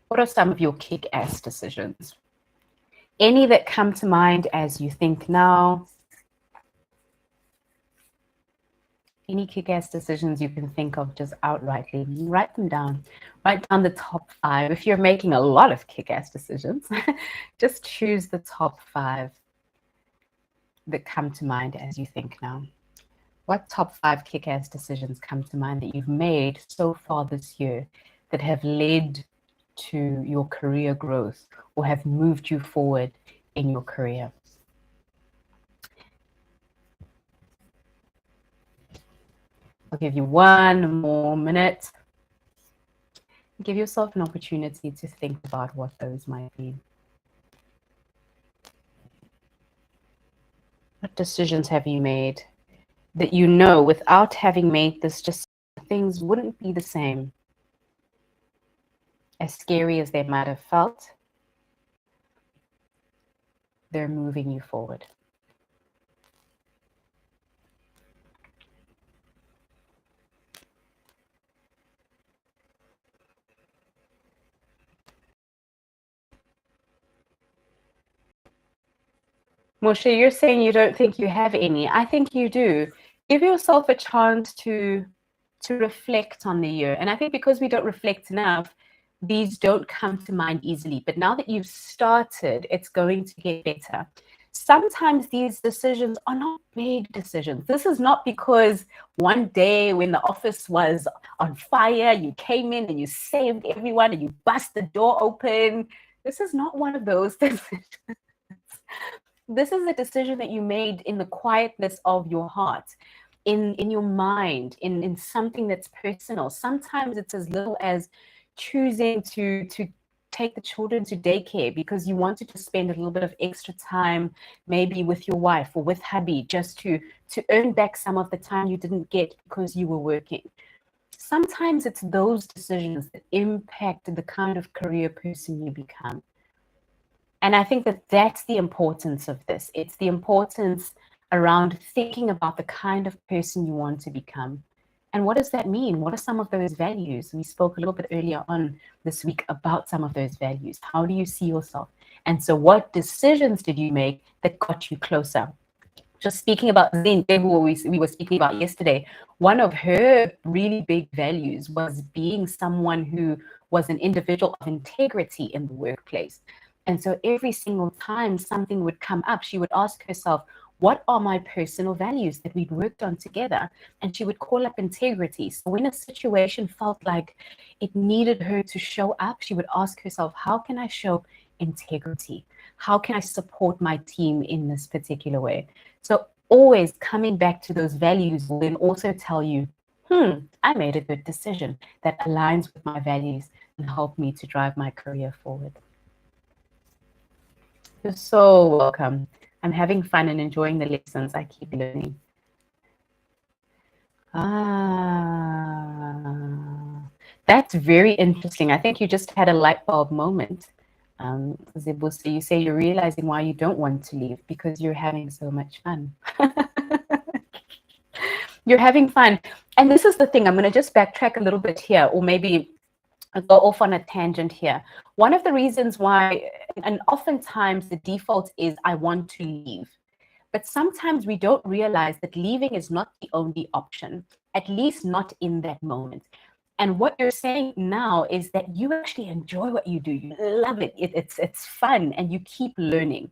What are some of your kick-ass decisions? Any that come to mind as you think now? Any kick-ass decisions you can think of just outrightly? Write them down. Write down the top 5. If you're making a lot of kick-ass decisions, just choose the top 5 that come to mind as you think now. What top 5 kick-ass decisions come to mind that you've made so far this year that have led to your career growth or have moved you forward in your career? I'll give you one more minute. Give yourself an opportunity to think about what those might be. What decisions have you made that you know without having made this, just things wouldn't be the same? As scary as they might have felt, they're moving you forward. Moshe, you're saying you don't think you have any. I think you do. Give yourself a chance to reflect on the year. And I think because we don't reflect enough, these don't come to mind easily. But now that you've started, it's going to get better. Sometimes these decisions are not big decisions. This is not because one day when the office was on fire, you came in and you saved everyone and you bust the door open. This is not one of those decisions. This is a decision that you made in the quietness of your heart, in your mind, in something that's personal. Sometimes it's as little as choosing to take the children to daycare because you wanted to spend a little bit of extra time, maybe with your wife or with hubby, just to earn back some of the time you didn't get because you were working. Sometimes it's those decisions that impact the kind of career person you become. And I think that that's the importance of this. It's the importance around thinking about the kind of person you want to become. And what does that mean? What are some of those values? We spoke a little bit earlier on this week about some of those values. How do you see yourself? And so what decisions did you make that got you closer? Just speaking about Zin, who we were speaking about yesterday, one of her really big values was being someone who was an individual of integrity in the workplace. And so every single time something would come up, she would ask herself, what are my personal values that we'd worked on together? And she would call up integrity. So when a situation felt like it needed her to show up, she would ask herself, how can I show integrity? How can I support my team in this particular way? So always coming back to those values will then also tell you, I made a good decision that aligns with my values and help me to drive my career forward. You're so welcome. I'm having fun and enjoying the lessons. I keep learning. That's very interesting. I think you just had a light bulb moment. Zibusa, you say you're realizing why you don't want to leave because you're having so much fun. You're having fun. And this is the thing. I'm going to just backtrack a little bit here, or maybe I'll go off on a tangent here. One of the reasons why, and oftentimes the default is, I want to leave. But sometimes we don't realize that leaving is not the only option, at least not in that moment. And what you're saying now is that you actually enjoy what you do. You love it. It's fun, and you keep learning.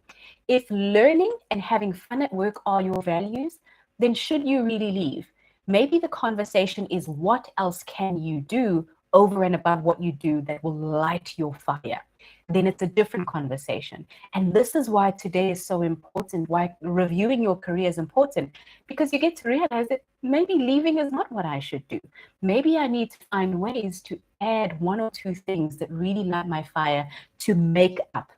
If learning and having fun at work are your values, then should you really leave? Maybe the conversation is, what else can you do over and above what you do that will light your fire? Then it's a different conversation. And this is why today is so important, why reviewing your career is important, because you get to realize that maybe leaving is not what I should do. Maybe I need to find ways to add one or two things that really light my fire to make up.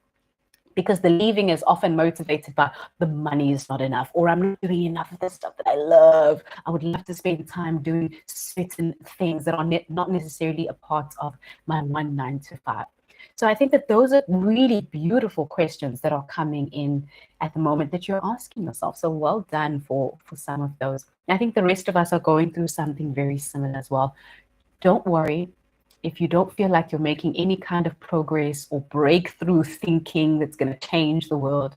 Because the leaving is often motivated by the money is not enough, or I'm not doing enough of the stuff that I love. I would love to spend time doing certain things that are not necessarily a part of my 9 to 5. So I think that those are really beautiful questions that are coming in at the moment that you're asking yourself. So well done for some of those. I think the rest of us are going through something very similar as well. Don't worry. If you don't feel like you're making any kind of progress or breakthrough thinking that's going to change the world,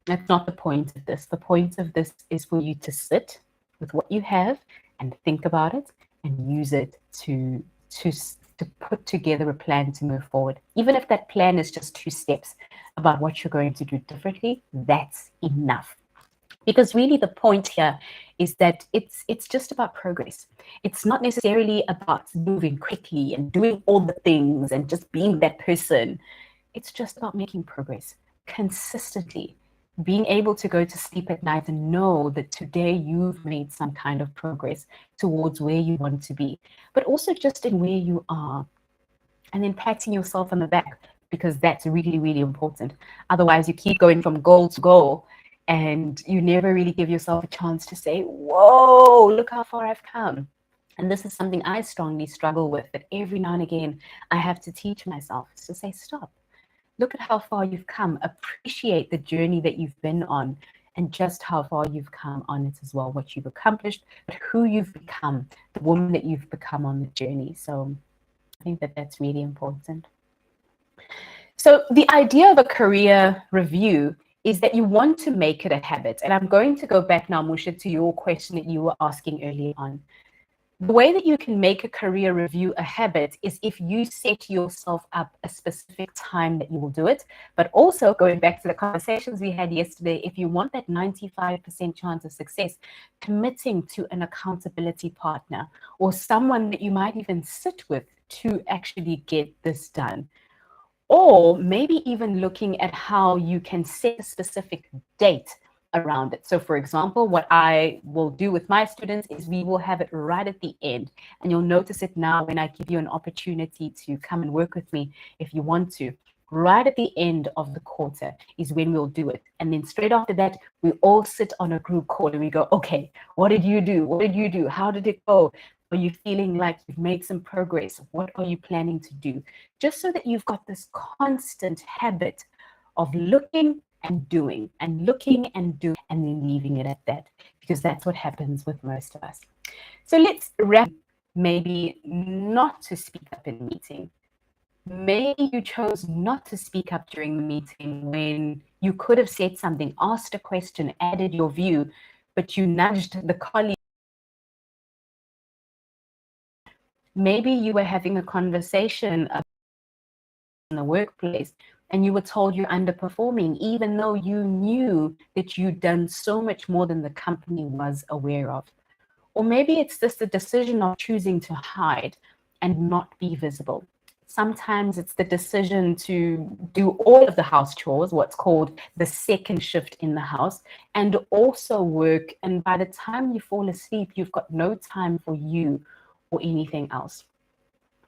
that's not the point of this. The point of this is for you to sit with what you have and think about it and use it to put together a plan to move forward. Even if that plan is just 2 steps about what you're going to do differently, that's enough. Because really the point here is that it's just about progress. It's not necessarily about moving quickly and doing all the things and just being that person. It's just about making progress consistently, being able to go to sleep at night and know that today you've made some kind of progress towards where you want to be, but also just in where you are, and then patting yourself on the back, because that's really, really important. Otherwise, you keep going from goal to goal, and you never really give yourself a chance to say, whoa, look how far I've come. And this is something I strongly struggle with, that every now and again I have to teach myself to say, stop, look at how far you've come, appreciate the journey that you've been on, and just how far you've come on it as well, what you've accomplished, but who you've become, the woman that you've become on the journey. So I think that that's really important. So the idea of a career review is that you want to make it a habit. And I'm going to go back now, Musha, to your question that you were asking earlier on. The way that you can make a career review a habit is if you set yourself up a specific time that you will do it. But also, going back to the conversations we had yesterday, if you want that 95% chance of success, committing to an accountability partner or someone that you might even sit with to actually get this done. Or maybe even looking at how you can set a specific date around it. So for example, what I will do with my students is we will have it right at the end. And you'll notice it now when I give you an opportunity to come and work with me if you want to. Right at the end of the quarter is when we'll do it. And then straight after that, we all sit on a group call and we go, okay, what did you do? What did you do? How did it go? Are you feeling like you've made some progress? What are you planning to do? Just so that you've got this constant habit of looking and doing and looking and doing and then leaving it at that, because that's what happens with most of us. So let's wrap. Maybe not to speak up in a meeting. Maybe you chose not to speak up during the meeting when you could have said something, asked a question, added your view, but you nudged the colleague Maybe you were having a conversation in the workplace and you were told you're underperforming, even though you knew that you'd done so much more than the company was aware of. Or maybe it's just the decision of choosing to hide and not be visible. Sometimes it's the decision to do all of the house chores, what's called the second shift in the house, and also work. And by the time you fall asleep, you've got no time for you or anything else.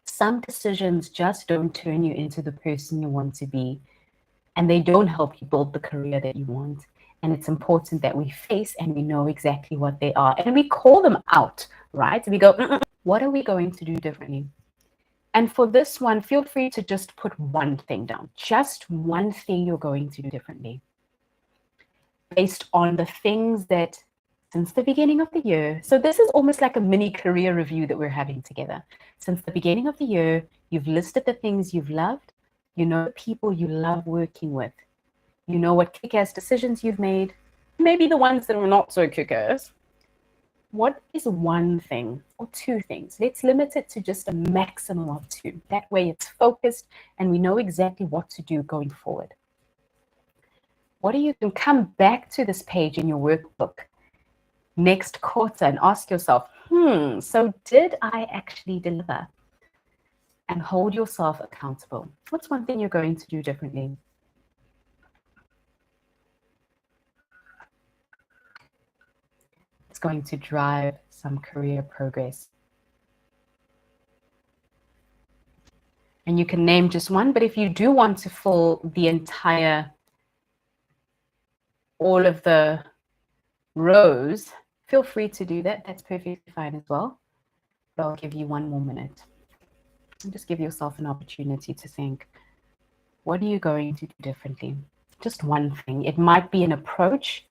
Some decisions just don't turn you into the person you want to be, and they don't help you build the career that you want. And it's important that we face and we know exactly what they are. And we call them out, right? We go, what are we going to do differently? And for this one, feel free to just put one thing down, just one thing you're going to do differently based on the things that since the beginning of the year. So this is almost like a mini career review that we're having together. Since the beginning of the year, you've listed the things you've loved. You know the people you love working with. You know what kick-ass decisions you've made, maybe the ones that were not so kick-ass. What is one thing or two things? Let's limit it to just a maximum of two. That way it's focused and we know exactly what to do going forward. What do you can come back to this page in your workbook next quarter and ask yourself, so did I actually deliver? And hold yourself accountable. What's one thing you're going to do differently? It's going to drive some career progress. And you can name just one, but if you do want to fill the entire, all of the rows, feel free to do that. That's perfectly fine as well. But I'll give you one more minute. And just give yourself an opportunity to think, what are you going to do differently? Just one thing. It might be an approach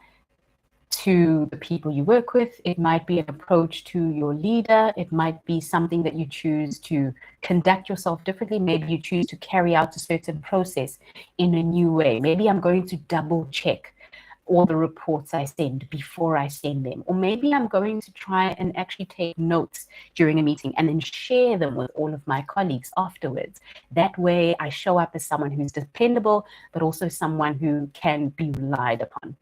to the people you work with. It might be an approach to your leader. It might be something that you choose to conduct yourself differently. Maybe you choose to carry out a certain process in a new way. Maybe I'm going to double check all the reports I send before I send them. Or maybe I'm going to try and actually take notes during a meeting and then share them with all of my colleagues afterwards. That way I show up as someone who's dependable, but also someone who can be relied upon.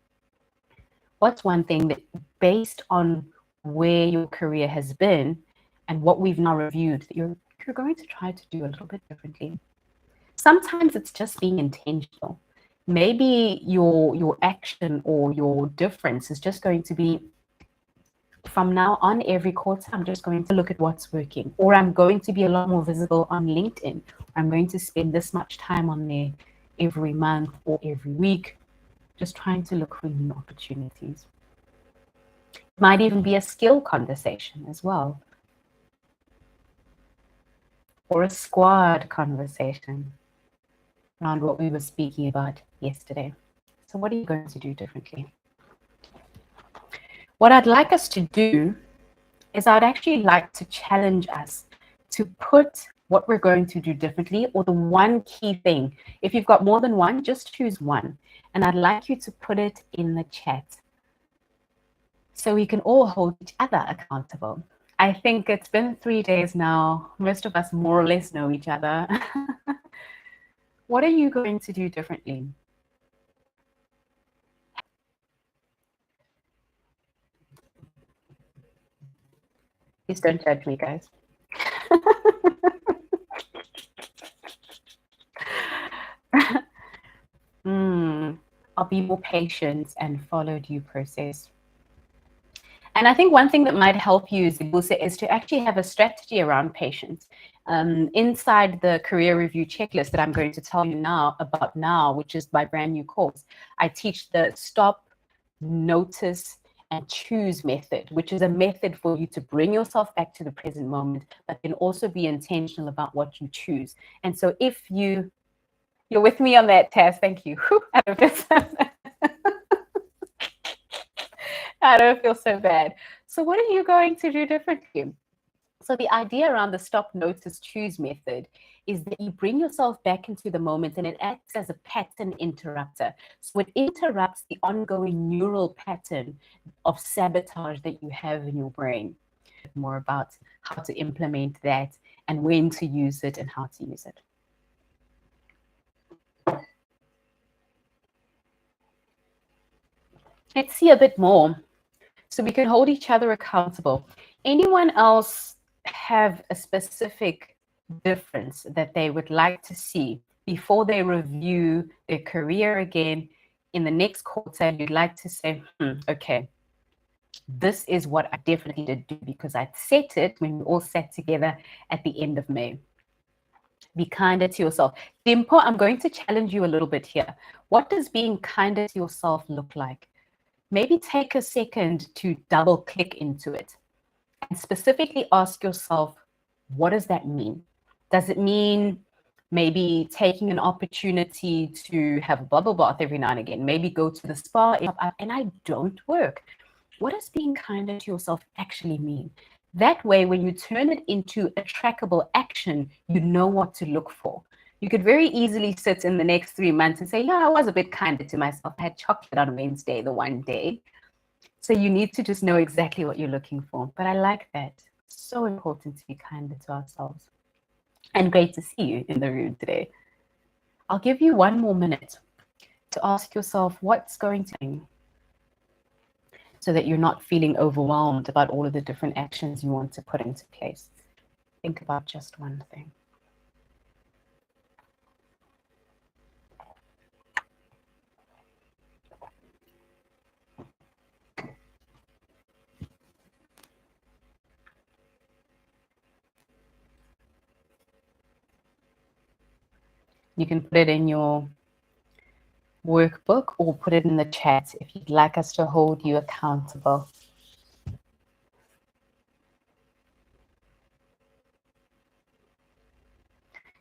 What's one thing that, based on where your career has been and what we've now reviewed, that you're going to try to do a little bit differently? Sometimes it's just being intentional. Maybe your action or your difference is just going to be, from now on, every quarter, I'm just going to look at what's working, or I'm going to be a lot more visible on LinkedIn. I'm going to spend this much time on there every month or every week, just trying to look for new opportunities. It might even be a skill conversation as well, or a squad conversation around what we were speaking about yesterday. So what are you going to do differently? What I'd like us to do is I'd actually like to challenge us to put what we're going to do differently, or the one key thing. If you've got more than one, just choose one. And I'd like you to put it in the chat so we can all hold each other accountable. I think it's been 3 days now. Most of us more or less know each other. What are you going to do differently? Please don't judge me, guys. I'll be more patient and follow due process. And I think one thing that might help you is to actually have a strategy around patience. Inside the career review checklist that I'm going to tell you about now, which is my brand new course, I teach the stop, notice, and choose method, which is a method for you to bring yourself back to the present moment, but then also be intentional about what you choose. And so if you're with me on that, Tess, thank you. I don't feel so bad. So what are you going to do differently? So the idea around the stop, notice, choose method is that you bring yourself back into the moment, and it acts as a pattern interrupter. So it interrupts the ongoing neural pattern of sabotage that you have in your brain. More about how to implement that and when to use it and how to use it. Let's see a bit more so we can hold each other accountable. Anyone else have a specific difference that they would like to see before they review their career again in the next quarter? You'd like to say, okay, this is what I definitely did do because I set it when we all sat together at the end of May. Be kinder to yourself. Dimpo, I'm going to challenge you a little bit here. What does being kinder to yourself look like? Maybe take a second to double click into it and specifically ask yourself, what does that mean? Does it mean maybe taking an opportunity to have a bubble bath every now and again? Maybe go to the spa and I don't work. What does being kinder to yourself actually mean? That way, when you turn it into a trackable action, you know what to look for. You could very easily sit in the next 3 months and say, yeah, I was a bit kinder to myself. I had chocolate on Wednesday, the one day. So you need to just know exactly what you're looking for. But I like that. So important to be kinder to ourselves. And great to see you in the room today. I'll give you 1 more minute to ask yourself what's going to happen so that you're not feeling overwhelmed about all of the different actions you want to put into place. Think about just one thing. You can put it in your workbook or put it in the chat if you'd like us to hold you accountable.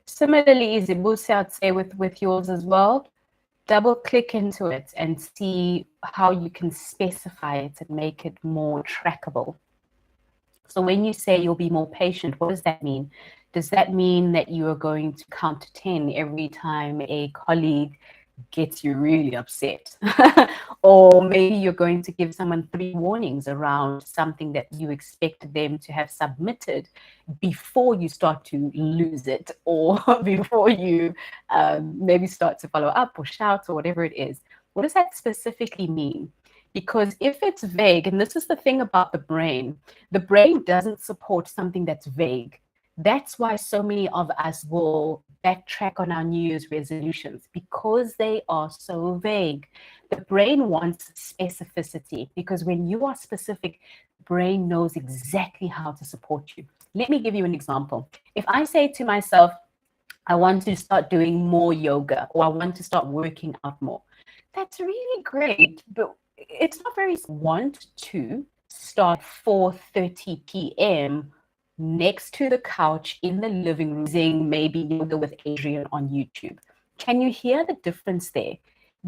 Similarly, Zibusi, I'd say with yours as well, double click into it and see how you can specify it and make it more trackable. So when you say you'll be more patient, what does that mean? Does that mean that you are going to count to 10 every time a colleague gets you really upset? Or maybe you're going to give someone 3 warnings around something that you expect them to have submitted before you start to lose it, or before you maybe start to follow up or shout or whatever it is. What does that specifically mean? Because if it's vague, and this is the thing about the brain doesn't support something that's vague. That's why so many of us will backtrack on our New Year's resolutions, because they are so vague. The brain wants specificity, because when you are specific, the brain knows exactly how to support you. Let me give you an example. If I say to myself, I want to start doing more yoga, or I want to start working out more, that's really great, but it's not very want to start 4:30 p.m. next to the couch in the living room, using maybe yoga with Adrian on YouTube. Can you hear the difference there?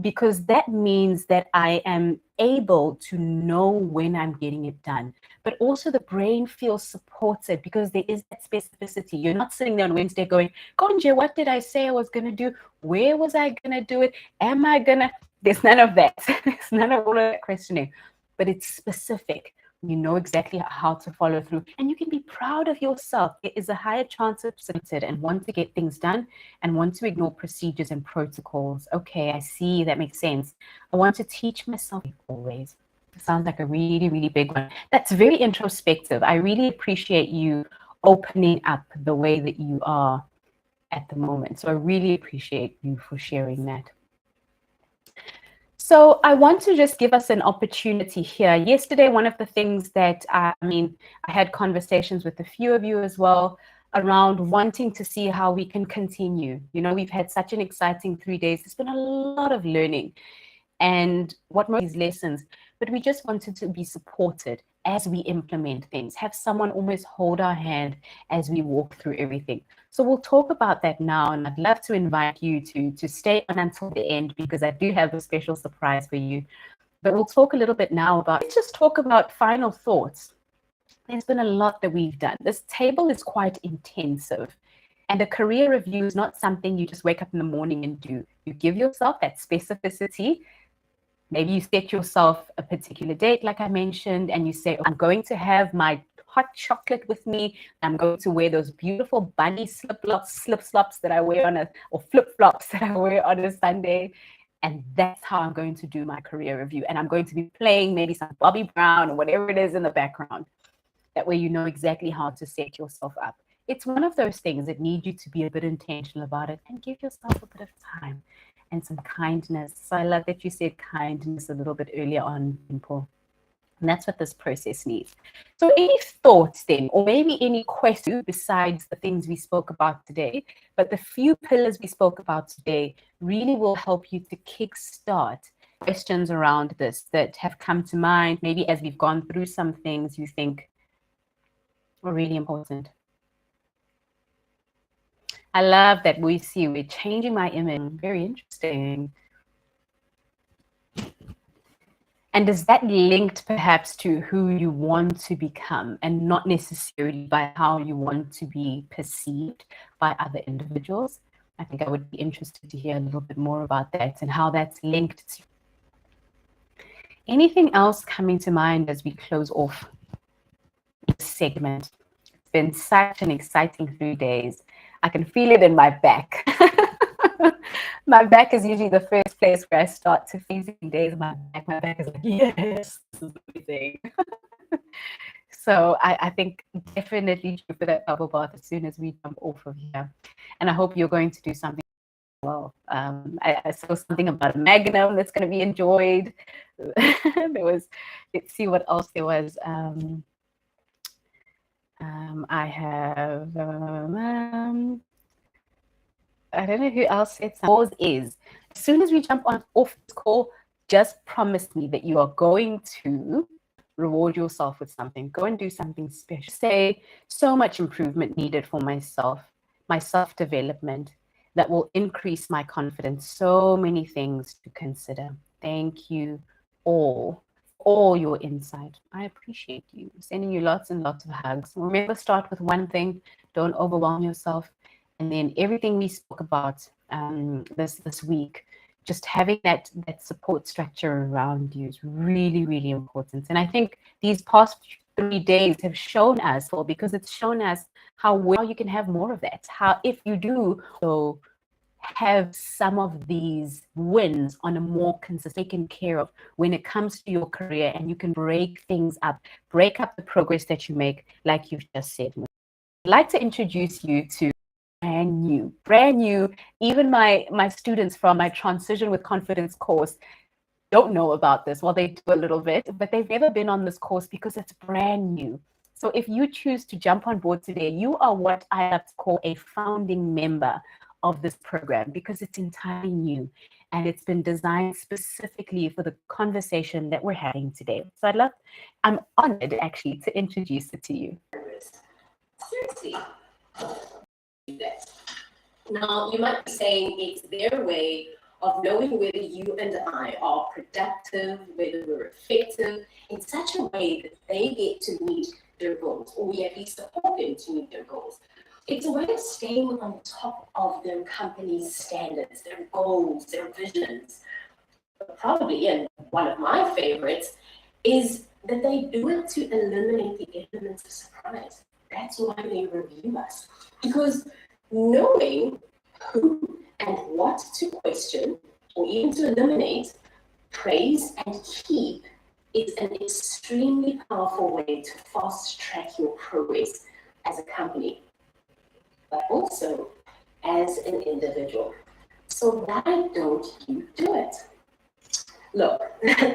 Because that means that I am able to know when I'm getting it done. But also the brain feels supported because there is that specificity. You're not sitting there on Wednesday going, Konje, what did I say I was going to do? Where was I going to do it? Am I going to? There's none of that. There's none of all of that questioning. But it's specific. You know exactly how to follow through, and you can be proud of yourself. It is a higher chance of success and want to get things done and want to ignore procedures and protocols. Okay, I see, that makes sense. I want to teach myself always. It sounds like a really, really big one. That's very introspective. I really appreciate you opening up the way that you are at the moment. So I really appreciate you for sharing that. So I want to just give us an opportunity here. Yesterday, one of the things that, I had conversations with a few of you as well around wanting to see how we can continue. You know, we've had such an exciting 3 days. There's been a lot of learning and what more these lessons, but we just wanted to be supported as we implement things, have someone almost hold our hand as we walk through everything. So we'll talk about that now, and I'd love to invite you to stay on until the end, because I do have a special surprise for you. But we'll talk a little bit now about, let's just talk about final thoughts. There's been a lot that we've done. This table is quite intensive, and a career review is not something you just wake up in the morning and do. You give yourself that specificity. Maybe you set yourself a particular date, like I mentioned, and you say, I'm going to have my hot chocolate with me. I'm going to wear those beautiful bunny slip-flops that I wear on or flip-flops that I wear on a Sunday. And that's how I'm going to do my career review. And I'm going to be playing maybe some Bobby Brown or whatever it is in the background. That way you know exactly how to set yourself up. It's one of those things that need you to be a bit intentional about it and give yourself a bit of time and some kindness. So I love that you said kindness a little bit earlier on, Paul. And that's what this process needs. So any thoughts then, or maybe any questions besides the things we spoke about today, but the few pillars we spoke about today really will help you to kickstart questions around this that have come to mind, maybe as we've gone through some things you think are really important. I love that we're changing my image. Very interesting. And is that linked perhaps to who you want to become and not necessarily by how you want to be perceived by other individuals? I think I would be interested to hear a little bit more about that and how that's linked to. Anything else coming to mind as we close off this segment? It's been such an exciting 3 days. I can feel it in my back. My back is usually the first place where I start to feel days. My back is like, yes, this is amazing. So I think definitely for that bubble bath as soon as we jump off of here. And I hope you're going to do something well. I saw something about a Magnum that's going to be enjoyed. Let's see what else there was. I have, I don't know who else said something. Pause is, as soon as we jump off this call, just promise me that you are going to reward yourself with something. Go and do something special. Say, so much improvement needed for myself, my self-development that will increase my confidence. So many things to consider. Thank you all your insight. I appreciate you. Sending you lots and lots of hugs. Remember, start with one thing. Don't overwhelm yourself. And then everything we spoke about this week, just having that support structure around you is really, really important. And I think these past 3 days have shown us, well, because it's shown us how well you can have more of that. How if you do so have some of these wins on a more consistent taken care of when it comes to your career, and you can break things up, break up the progress that you make, like you've just said. I'd like to introduce you to brand new. Even my students from my Transition with Confidence course don't know about this. Well, they do a little bit, but they've never been on this course because it's brand new. So if you choose to jump on board today, you are what I like to call a founding member of this program, because it's entirely new and it's been designed specifically for the conversation that we're having today. So I'm honored actually to introduce it to you. Seriously. Now, you might be saying it's their way of knowing whether you and I are productive, whether we're effective, in such a way that they get to meet their goals, or we at least support them to meet their goals. It's a way of staying on top of their company's standards, their goals, their visions. But probably, and one of my favorites, is that they do it to eliminate the elements of surprise. That's why they review us. Because knowing who and what to question, or even to eliminate, praise and keep is an extremely powerful way to fast track your progress as a company, but also as an individual. So why don't you do it? Look,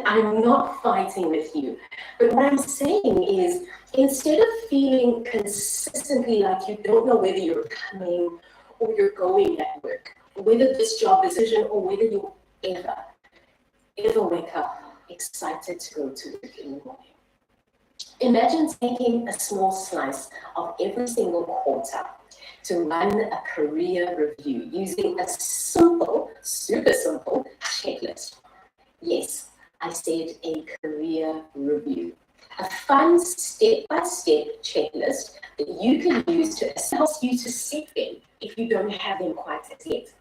I'm not fighting with you, but what I'm saying is, instead of feeling consistently like you don't know whether you're coming or you're going at work, whether this job decision or whether you ever wake up excited to go to work in the morning. Imagine taking a small slice of every single quarter to run a career review using a simple, super simple checklist. Yes, I said a career review. A fun step-by-step checklist that you can use to assist you to set them if you don't have them quite as yet.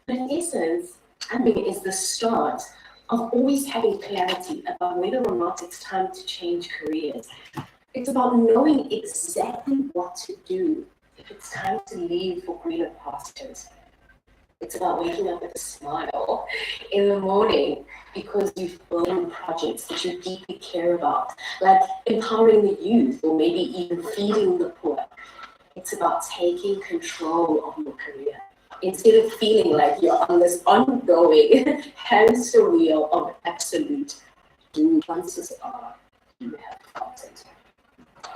But in essence, is the start of always having clarity about whether or not it's time to change careers. It's about knowing exactly what to do if it's time to leave for greener pastures. It's about waking up with a smile in the morning because you've built projects that you deeply care about, like empowering the youth or maybe even feeding the poor. It's about taking control of your career instead of feeling like you're on this ongoing hamster wheel of absolute doom. Chances are you have felt it.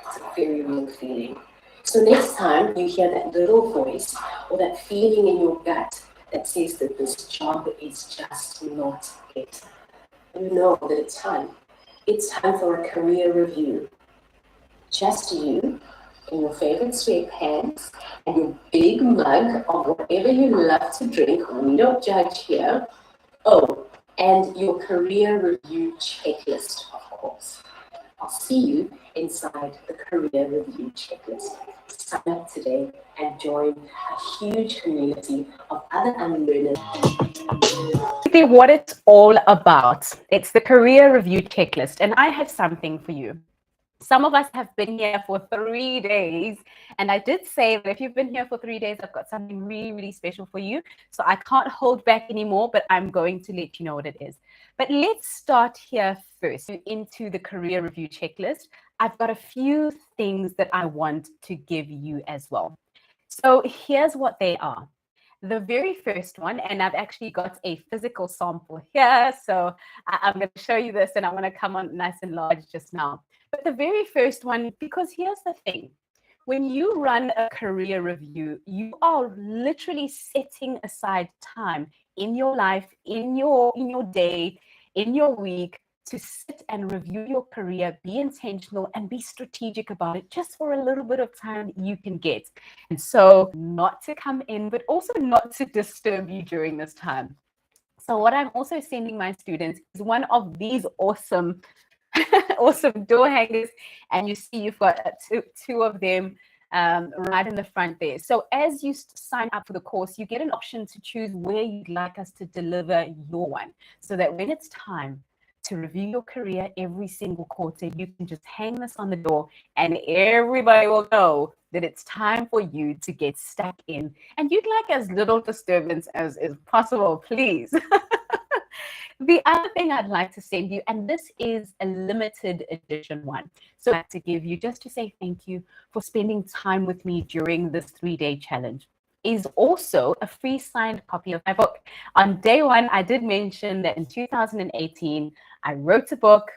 It's a very real feeling. So next time you hear that little voice or that feeling in your gut that says that this job is just not it, you know that it's time. It's time for a career review. Just you in your favorite sweatpants and your big mug of whatever you love to drink. We don't judge here. Oh, and your career review checklist, of course. I'll see you inside the career review checklist. Sign up today and join a huge community of other unlearners. What it's all about. It's the career review checklist, and I have something for you. Some of us have been here for 3 days, and I did say that if you've been here for 3 days, I've got something really, really special for you. So I can't hold back anymore, but I'm going to let you know what it is. But let's start here first into the career review checklist. I've got a few things that I want to give you as well. So here's what they are. The very first one, and I've actually got a physical sample here. So I'm going to show you this, and I'm going to come on nice and large just now. But the very first one, because here's the thing. When you run a career review, you are literally setting aside time in your life, in your day, in your week, to sit and review your career, be intentional, and be strategic about it just for a little bit of time you can get. And so not to come in, but also not to disturb you during this time. So what I'm also sending my students is one of these awesome door hangers. And you see you've got two of them right in the front there. So as you sign up for the course, you get an option to choose where you'd like us to deliver your one, so that when it's time to review your career every single quarter, you can just hang this on the door and everybody will know that it's time for you to get stuck in. And you'd like as little disturbance as is possible, please. The other thing I'd like to send you, and this is a limited edition one, so I'd like to give you, just to say thank you for spending time with me during this 3-day challenge, is also a free signed copy of my book. On day one, I did mention that in 2018, I wrote a book.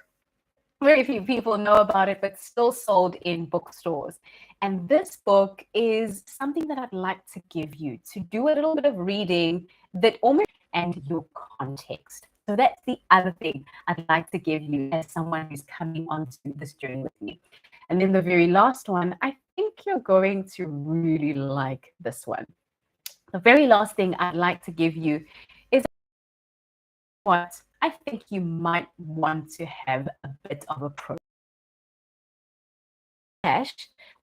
Very few people know about it, but still sold in bookstores. And this book is something that I'd like to give you to do a little bit of reading that almost and your context. So that's the other thing I'd like to give you as someone who's coming onto this journey with me. And then the very last one, I think you're going to really like this one. The very last thing I'd like to give you is what I think you might want to have a bit of a process.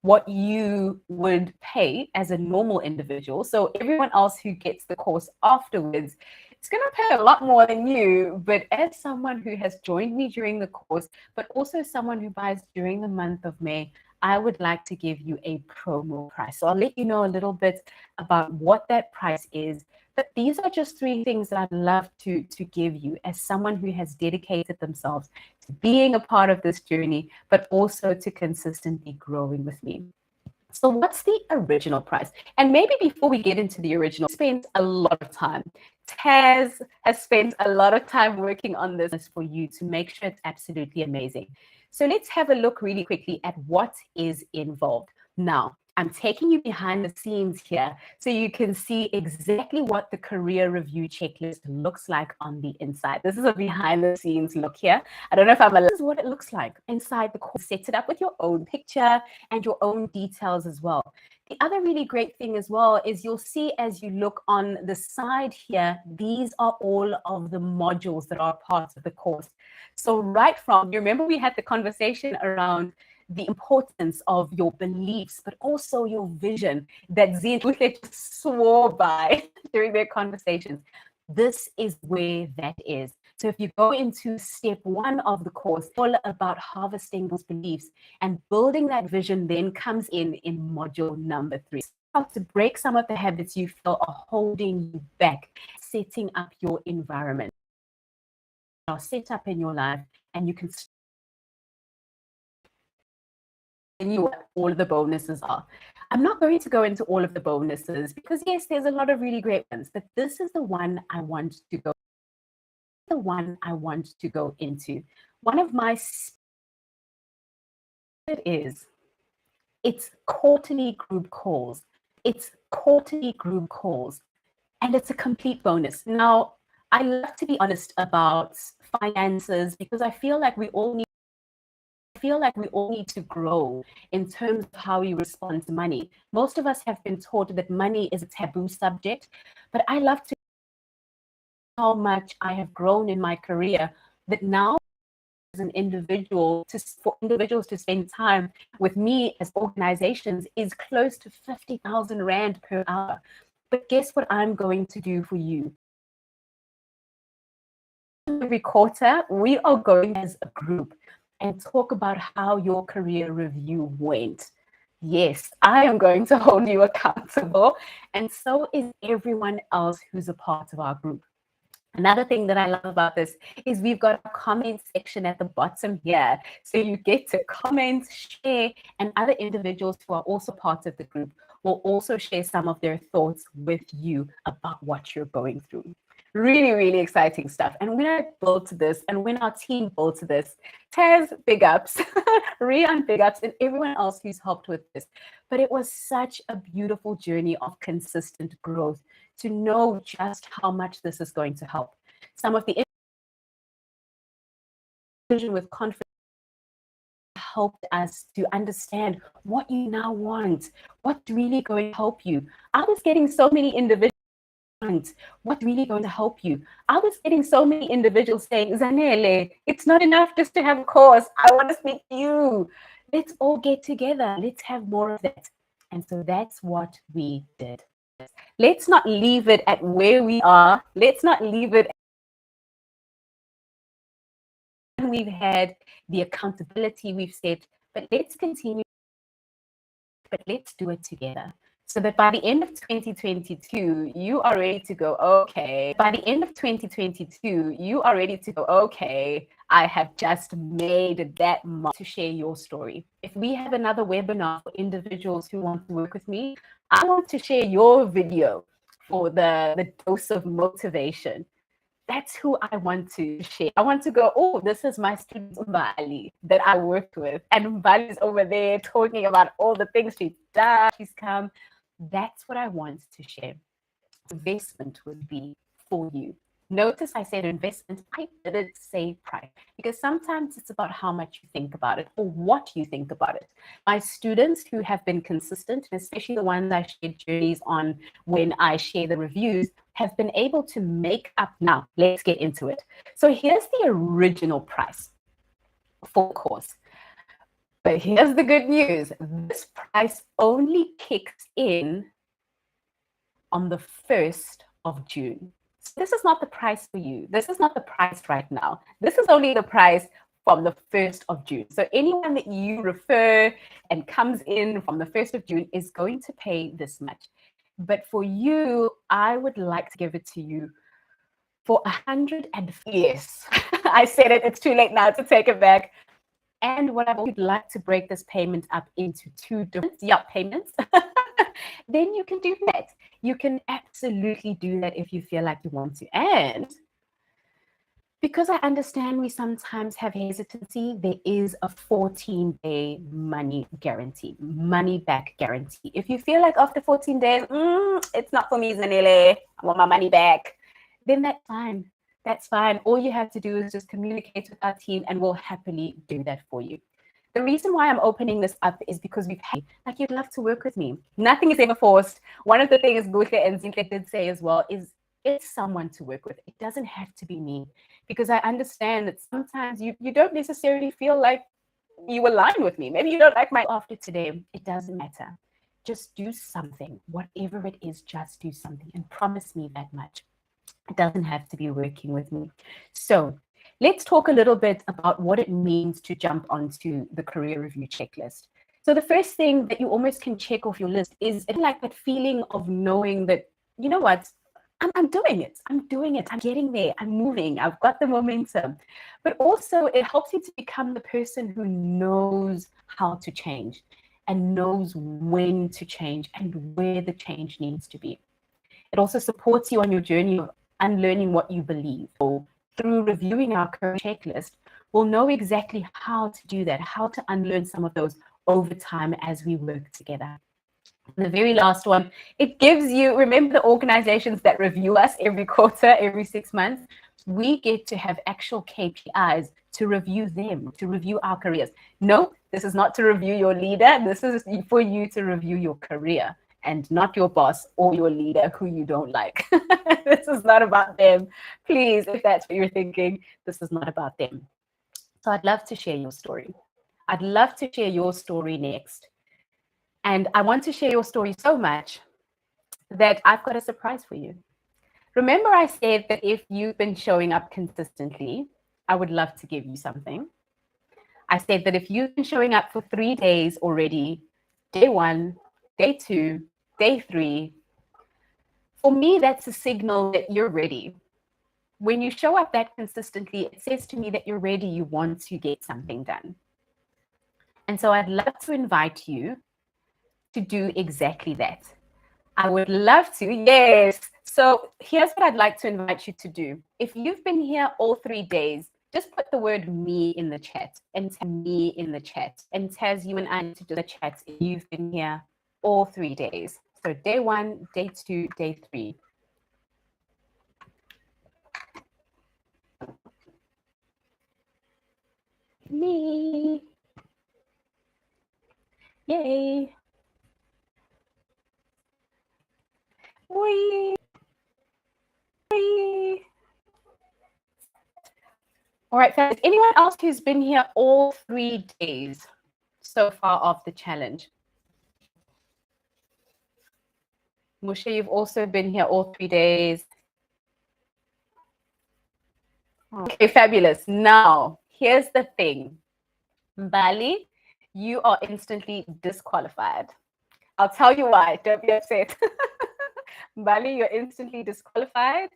What you would pay as a normal individual. So everyone else who gets the course afterwards, it's going to pay a lot more than you. But as someone who has joined me during the course, but also someone who buys during the month of May, I would like to give you a promo price. So I'll let you know a little bit about what that price is. But these are just 3 things that I'd love to give you as someone who has dedicated themselves to being a part of this journey, but also to consistently growing with me. So what's the original price? And maybe before we get into the original, spent a lot of time. Taz has spent a lot of time working on this for you to make sure it's absolutely amazing. So let's have a look really quickly at what is involved. Now, I'm taking you behind the scenes here so you can see exactly what the career review checklist looks like on the inside. This is a behind the scenes look here. I don't know if this is what it looks like inside the course. Set it up with your own picture and your own details as well. The other really great thing as well is you'll see as you look on the side here, these are all of the modules that are part of the course. So right from, you remember we had the conversation around the importance of your beliefs, but also your vision that Zen just swore by during their conversations. This is where that is. So if you go into step 1 of the course, all about harvesting those beliefs and building that vision then comes in module number 3. How to break some of the habits you feel are holding you back, setting up your environment. Are set up in your life, and you can you what all of the bonuses are. I'm not going to go into all of the bonuses because yes, there's a lot of really great ones, but this is the one I want to go into. One of my it's quarterly group calls. And it's a complete bonus. Now, I love to be honest about finances because I feel like we all need to grow in terms of how we respond to money. Most of us have been taught that money is a taboo subject, but I love to how much I have grown in my career that now as an individual, for individuals to spend time with me as organizations is close to 50,000 Rand per hour. But guess what I'm going to do for you? Every quarter, we are going as a group and talk about how your career review went. Yes, I am going to hold you accountable, and so is everyone else who's a part of our group. Another thing that I love about this is we've got a comment section at the bottom here. So you get to comment, share, and other individuals who are also part of the group will also share some of their thoughts with you about what you're going through. Really, really exciting stuff. And when I built this and when our team built this, Taz, big ups, Rian, big ups, and everyone else who's helped with this. But it was such a beautiful journey of consistent growth to know just how much this is going to help. Some of the vision with confidence helped us to understand what you now want, what's really going to help you. I was getting so many individuals, what's really going to help you. I was getting so many individuals saying, Zanele, it's not enough just to have a course. I want to speak to you. Let's all get together. Let's have more of that. And so that's what we did. Let's not leave it at where we are. Let's not leave it. We've had the accountability we've set, but let's continue. But let's do it together. So that by the end of 2022, you are ready to go, okay. By the end of 2022, you are ready to go, okay, I have just made that mark to share your story. If we have another webinar for individuals who want to work with me, I want to share your video for the dose of motivation. That's who I want to share. I want to go, oh, this is my student Mbali that I worked with. And Mbali's over there talking about all the things she's done, she's come. That's what I want to share. Investment would be for you. Notice I said investment, I didn't say price, because sometimes it's about how much you think about it or what you think about it. My students who have been consistent, and especially the ones I shared journeys on when I share the reviews, have been able to make up now. Let's get into it. So here's the original price for the course. But here's the good news. This price only kicks in on the 1st of June. So this is not the price for you. This is not the price right now. This is only the price from the 1st of June. So anyone that you refer and comes in from the 1st of June is going to pay this much. But for you, I would like to give it to you for 100 and yes, I said it, it's too late now to take it back. And what I would like to break this payment up into 2 different payments, then you can do that. You can absolutely do that if you feel like you want to. And because I understand we sometimes have hesitancy, there is a 14-day money guarantee, money back guarantee. If you feel like after 14 days, it's not for me, Zanele, I want my money back, then that's fine. That's fine. All you have to do is just communicate with our team and we'll happily do that for you. The reason why I'm opening this up is because we've had, like, you'd love to work with me. Nothing is ever forced. One of the things Buhle and Zinhle did say as well is it's someone to work with. It doesn't have to be me, because I understand that sometimes you don't necessarily feel like you align with me. Maybe you don't like my after today. It doesn't matter. Just do something, whatever it is, just do something and promise me that much. It doesn't have to be working with me. So let's talk a little bit about what it means to jump onto the career review checklist. So the first thing that you almost can check off your list is like that feeling of knowing that, you know what, I'm doing it. I'm doing it. I'm getting there. I'm moving. I've got the momentum. But also it helps you to become the person who knows how to change and knows when to change and where the change needs to be. It also supports you on your journey of unlearning what you believe. So through reviewing our current checklist, we'll know exactly how to do that, how to unlearn some of those over time as we work together. And the very last one, it gives you, remember the organizations that review us every quarter, every 6 months? We get to have actual KPIs to review them, to review our careers. No, this is not to review your leader. This is for you to review your career and not your boss or your leader who you don't like. This is not about them. Please, if that's what you're thinking, this is not about them. So I'd love to share your story. I'd love to share your story next. And I want to share your story so much that I've got a surprise for you. Remember, I said that if you've been showing up consistently, I would love to give you something. I said that if you've been showing up for 3 days already, day 1, day 2, day 3, for me, that's a signal that you're ready. When you show up that consistently, it says to me that you're ready, you want to get something done. And so I'd love to invite you to do exactly that. I would love to, yes. So here's what I'd like to invite you to do. If you've been here all 3 days, just put the word me in the chat and me in the chat and Taz, you and I to do the chat if you've been here all 3 days. So day 1, day 2, day 3. Me. Yay. Wee. Wee. All right, fellas, anyone else who's been here all 3 days so far of the challenge? Musha, you've also been here all 3 days. Okay, fabulous. Now, here's the thing. Bali, you are instantly disqualified. I'll tell you why. Don't be upset. Bali, you're instantly disqualified.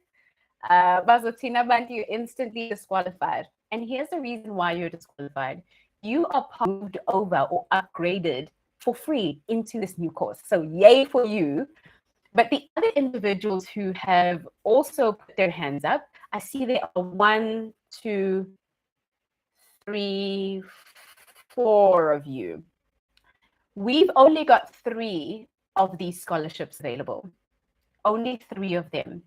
Bazotina Banti, you're instantly disqualified. And here's the reason why you're disqualified. You are moved over or upgraded for free into this new course. So yay for you. But the other individuals who have also put their hands up, I see there are 1, 2, 3, 4 of you. We've only got 3 of these scholarships available. Only 3 of them.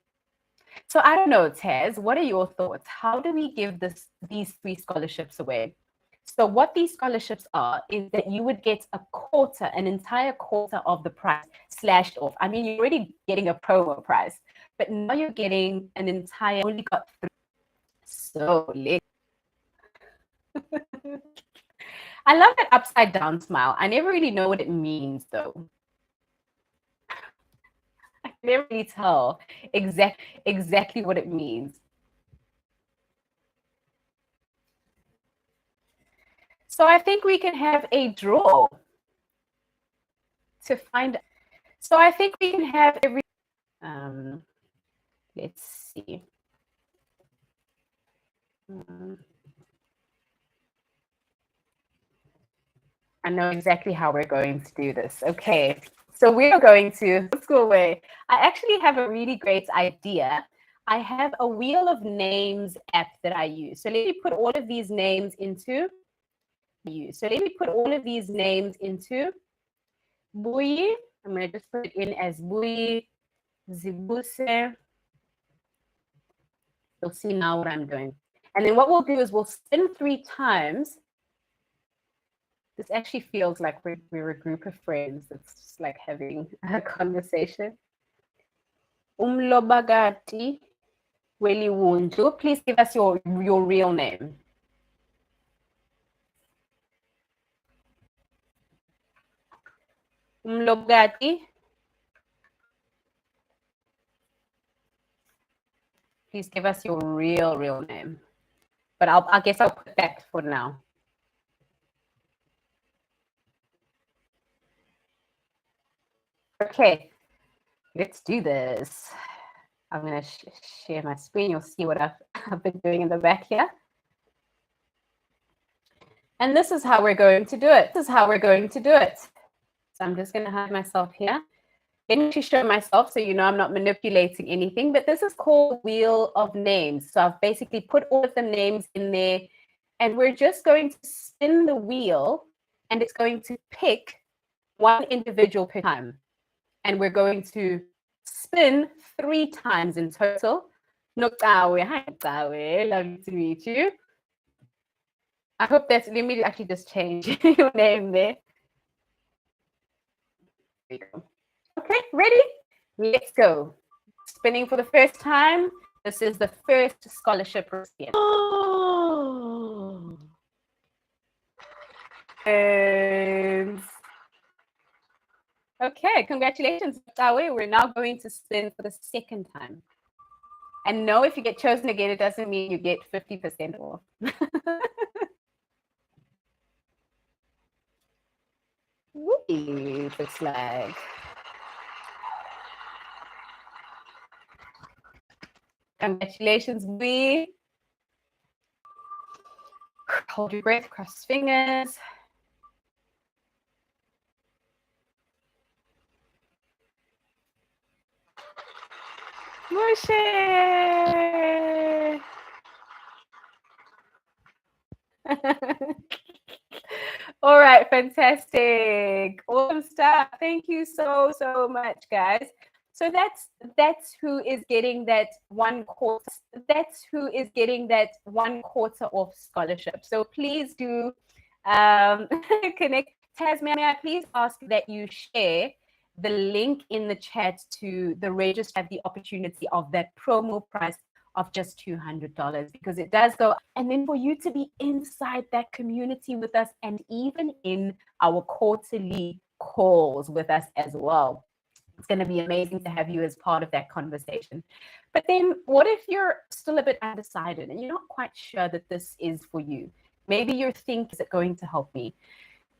So I don't know, Taz, what are your thoughts? How do we give these 3 scholarships away? So what these scholarships are is that you would get a quarter, an entire quarter of the price slashed off. I mean, you're already getting a promo price, but now you're getting an entire, only got 3. So I love that upside down smile. I never really know what it means though. I can never really tell exactly what it means. So I think we can have a draw to find. So I think we can have every. Let's see. I know exactly how we're going to do this. Okay, so we're going to school way. I actually have a really great idea. I have a wheel of names app that I use. So let me put all of these names into you. So let me put all of these names into Bui. I'm going to just put it in as Bui, Zibuse. You'll see now what I'm doing. And then what we'll do is we'll spin 3 times. This actually feels like we're a group of friends. It's just like having a conversation. Umlobagati Weliwunju. Please give us your real name. Umlobagati Please give us your real name. But I guess I'll put that for now. Okay, let's do this. I'm going to share my screen. You'll see what I've been doing in the back here. And this is how we're going to do it. This is how we're going to do it. So I'm just going to hide myself here. Let me show myself so you know I'm not manipulating anything, but this is called Wheel of Names. So I've basically put all of the names in there, and we're just going to spin the wheel, and it's going to pick one individual per time. And we're going to spin 3 times in total. Noktawe, hi Noktawe, lovely to meet you. I hope that's, let me actually just change your name there. There you go. Okay, ready? Let's go. Spinning for the first time. This is the first scholarship recipient. Oh. And okay, congratulations, Tawe. We're now going to spin for the second time. And no, if you get chosen again, it doesn't mean you get 50% off. Whee, looks like. Congratulations, Bee. Hold your breath, cross fingers. Moshe. All right, fantastic. Awesome stuff. Thank you so much, guys. So that's who is getting that 1/4. That's who is getting that 1/4 off scholarship. So please do connect. Taz, may I please ask that you share the link in the chat to the register, have the opportunity of that promo price of just $200, because it does go. And then for you to be inside that community with us, and even in our quarterly calls with us as well. It's going to be amazing to have you as part of that conversation. But then what if you're still a bit undecided and you're not quite sure that this is for you? Maybe you're thinking, is it going to help me?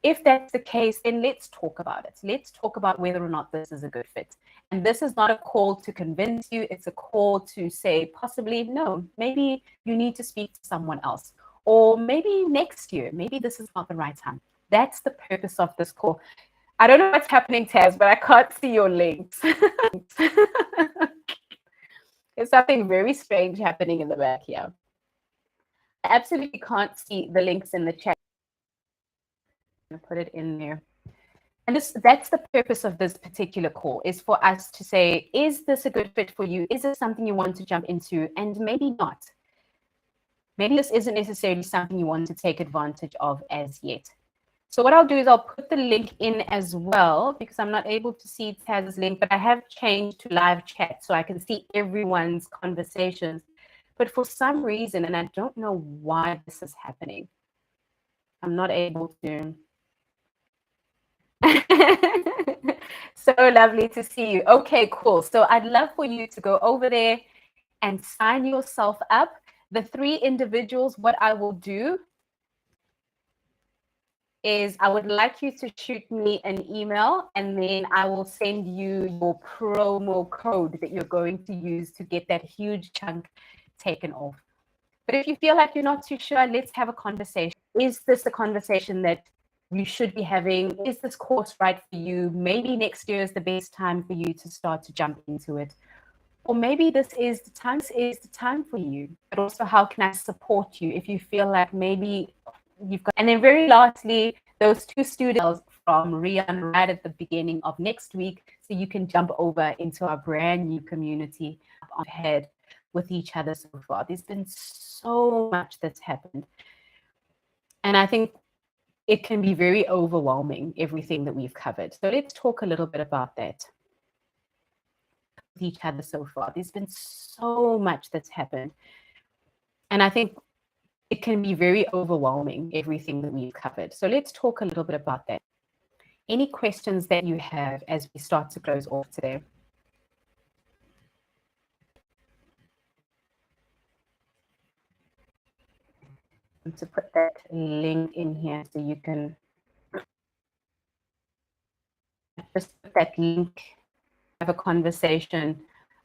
If that's the case, then let's talk about it. Let's talk about whether or not this is a good fit. And this is not a call to convince you. It's a call to say, possibly, no, maybe you need to speak to someone else. Or maybe next year, maybe this is not the right time. That's the purpose of this call. I don't know what's happening, Taz, but I can't see your links. There's something very strange happening in the back here. I absolutely can't see the links in the chat. I'm going to put it in there. And that's the purpose of this particular call, is for us to say, is this a good fit for you? Is this something you want to jump into? And maybe not. Maybe this isn't necessarily something you want to take advantage of as yet. So what I'll do is I'll put the link in as well, because I'm not able to see Taz's link, but I have changed to live chat so I can see everyone's conversations. But for some reason, and I don't know why this is happening, I'm not able to. So lovely to see you. Okay, cool. So I'd love for you to go over there and sign yourself up. The 3 individuals, what I will do is I would like you to shoot me an email, and then I will send you your promo code that you're going to use to get that huge chunk taken off. But if you feel like you're not too sure, let's have a conversation. Is this a conversation that you should be having? Is this course right for you? Maybe next year is the best time for you to start to jump into it. Or maybe this is the time for you. But also, how can I support you if you feel like maybe you've got. And then very lastly, those 2 students from Rian right at the beginning of next week, so you can jump over into our brand new community ahead with each other so far. There's been so much that's happened. And I think it can be very overwhelming, everything that we've covered. So let's talk a little bit about that. With each other so far. There's been so much that's happened. And I think it can be very overwhelming, everything that we've covered. So let's talk a little bit about that. Any questions that you have as we start to close off today? to put that link in here so you can just put that link, have a conversation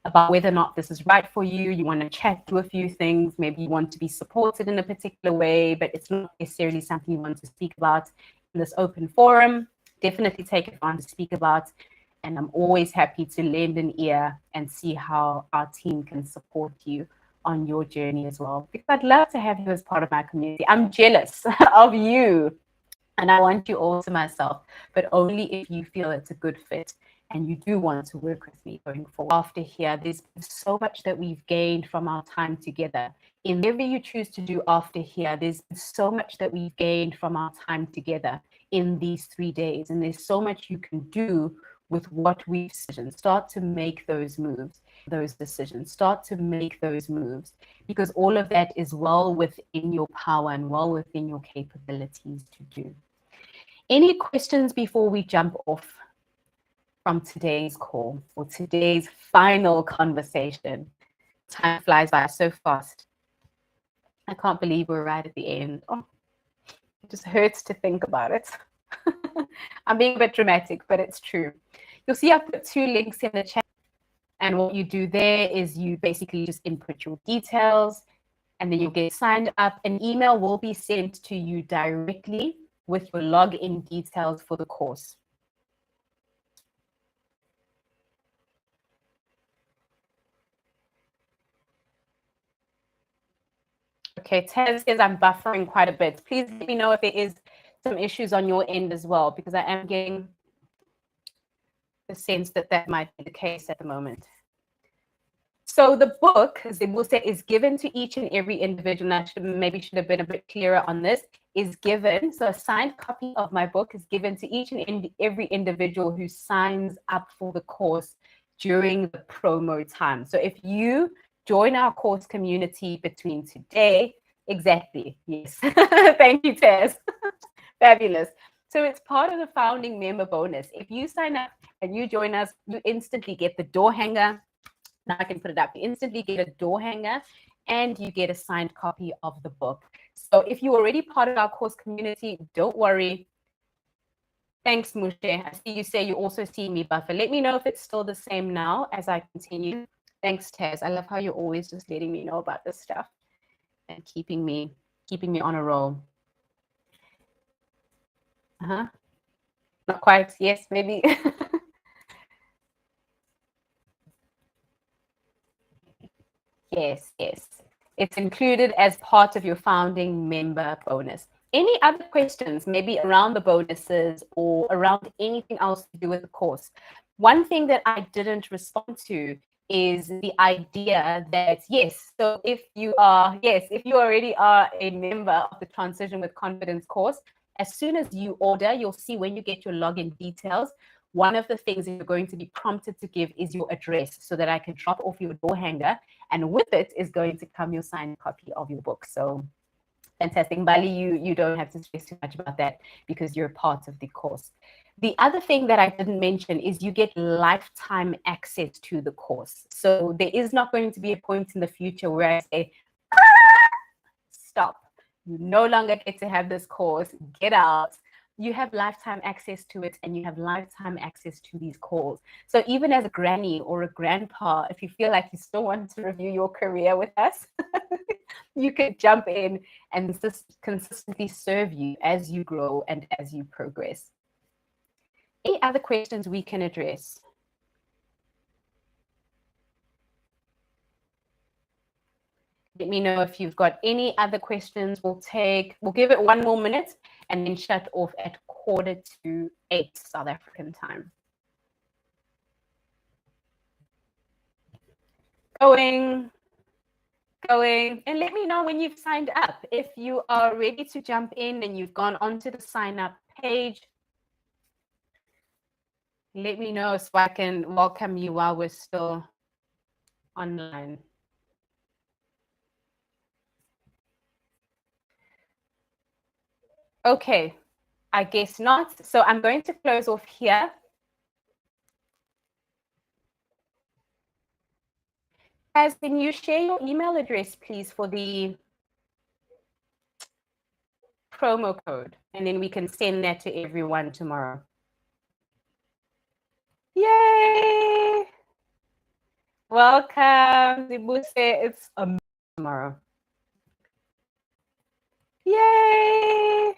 about whether or not this is right for you. You want to chat through a few things. Maybe you want to be supported in a particular way, but it's not necessarily something you want to speak about in this open forum. Definitely take it on to speak about. And I'm always happy to lend an ear and see how our team can support you on your journey as well. Because I'd love to have you as part of my community. I'm jealous of you. And I want you all to myself, but only if you feel it's a good fit and you do want to work with me going forward. After here, there's so much that we've gained from our time together. In whatever you choose to do after here, there's so much that we've gained from our time together in these 3 days. And there's so much you can do with what we've said. Start to make those moves, those decisions. Start to make those moves, because all of that is well within your power and well within your capabilities to do. Any questions before we jump off from today's call or today's final conversation? Time flies by so fast. I can't believe we're right at the end. Oh, it just hurts to think about it. I'm being a bit dramatic, but it's true. You'll see I've put 2 links in the chat. And what you do there is you basically just input your details and then you'll get signed up. An email will be sent to you directly with your login details for the course. Okay, Tez says I'm buffering quite a bit. Please let me know if there is some issues on your end as well, because I am getting the sense that that might be the case at the moment. So the book, as they will say, is given to each and every individual. And I maybe should have been a bit clearer on this. Is given. So a signed copy of my book is given to each and every individual who signs up for the course during the promo time. So if you join our course community between today, exactly, yes. Thank you, Tess. Fabulous. So it's part of the founding member bonus. If you sign up and you join us, you instantly get the door hanger. Now I can put it up. You instantly get a door hanger and you get a signed copy of the book. So if you're already part of our course community, don't worry. Thanks, Mushe. I see you say you also see me buffer. Let me know if it's still the same now as I continue. Thanks, Taz. I love how you're always just letting me know about this stuff and keeping me on a roll. Not quite. Yes, maybe. Yes. It's included as part of your founding member bonus. Any other questions, maybe around the bonuses or around anything else to do with the course? One thing that I didn't respond to is the idea that, yes, so if you already are a member of the Transition with Confidence course, as soon as you order, you'll see when you get your login details, one of the things you're going to be prompted to give is your address so that I can drop off your door hanger. And with it is going to come your signed copy of your book. So fantastic. Bali, you don't have to stress too much about that because you're part of the course. The other thing that I didn't mention is you get lifetime access to the course. So there is not going to be a point in the future where I say, stop. You no longer get to have this course. Get out. You have lifetime access to it and you have lifetime access to these calls. So even as a granny or a grandpa, if you feel like you still want to review your career with us, you could jump in and consistently serve you as you grow and as you progress. Any other questions we can address? Let me know if you've got any other questions. We'll give it 1 more minute and then shut off at 7:45 South African time. Going. And let me know when you've signed up. If you are ready to jump in and you've gone onto the sign up page, let me know so I can welcome you while we're still online. Okay, I guess not. So I'm going to close off here. Guys, can you share your email address, please, for the promo code, and then we can send that to everyone tomorrow. Yay! Welcome, Zibuse. It's tomorrow. Yay!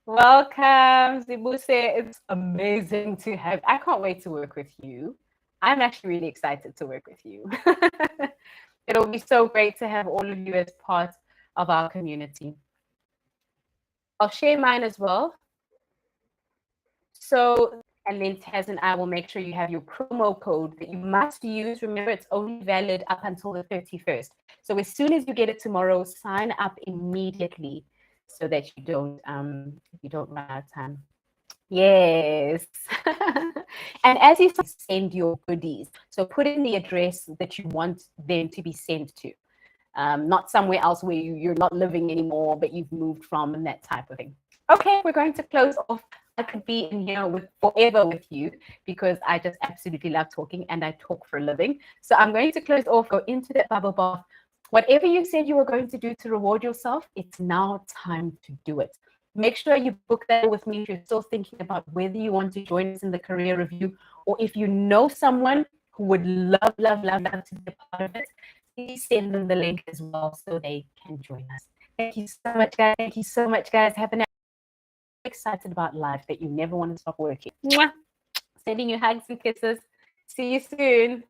Welcome, Zibuse. It's amazing to have. I can't wait to work with you. I'm actually really excited to work with you. It'll be so great to have all of you as part of our community. I'll share mine as well. So, and then Taz and I will make sure you have your promo code that you must use. Remember, it's only valid up until the 31st. So as soon as you get it tomorrow, sign up immediately so that you don't run out of time. Yes. And as you send your goodies, so put in the address that you want them to be sent to. Not somewhere else where you're not living anymore, but you've moved from, and that type of thing. Okay, we're going to close off. I could be in here forever with you because I just absolutely love talking and I talk for a living. So I'm going to close off, go into that bubble bath. Whatever you said you were going to do to reward yourself, it's now time to do it. Make sure you book that with me if you're still thinking about whether you want to join us in the career review, or if you know someone who would love to be a part of it, please send them the link as well so they can join us. Thank you so much, guys. Thank you so much, guys. Have an excited about life that you never want to stop working. Mwah! Sending you hugs and kisses. See you soon.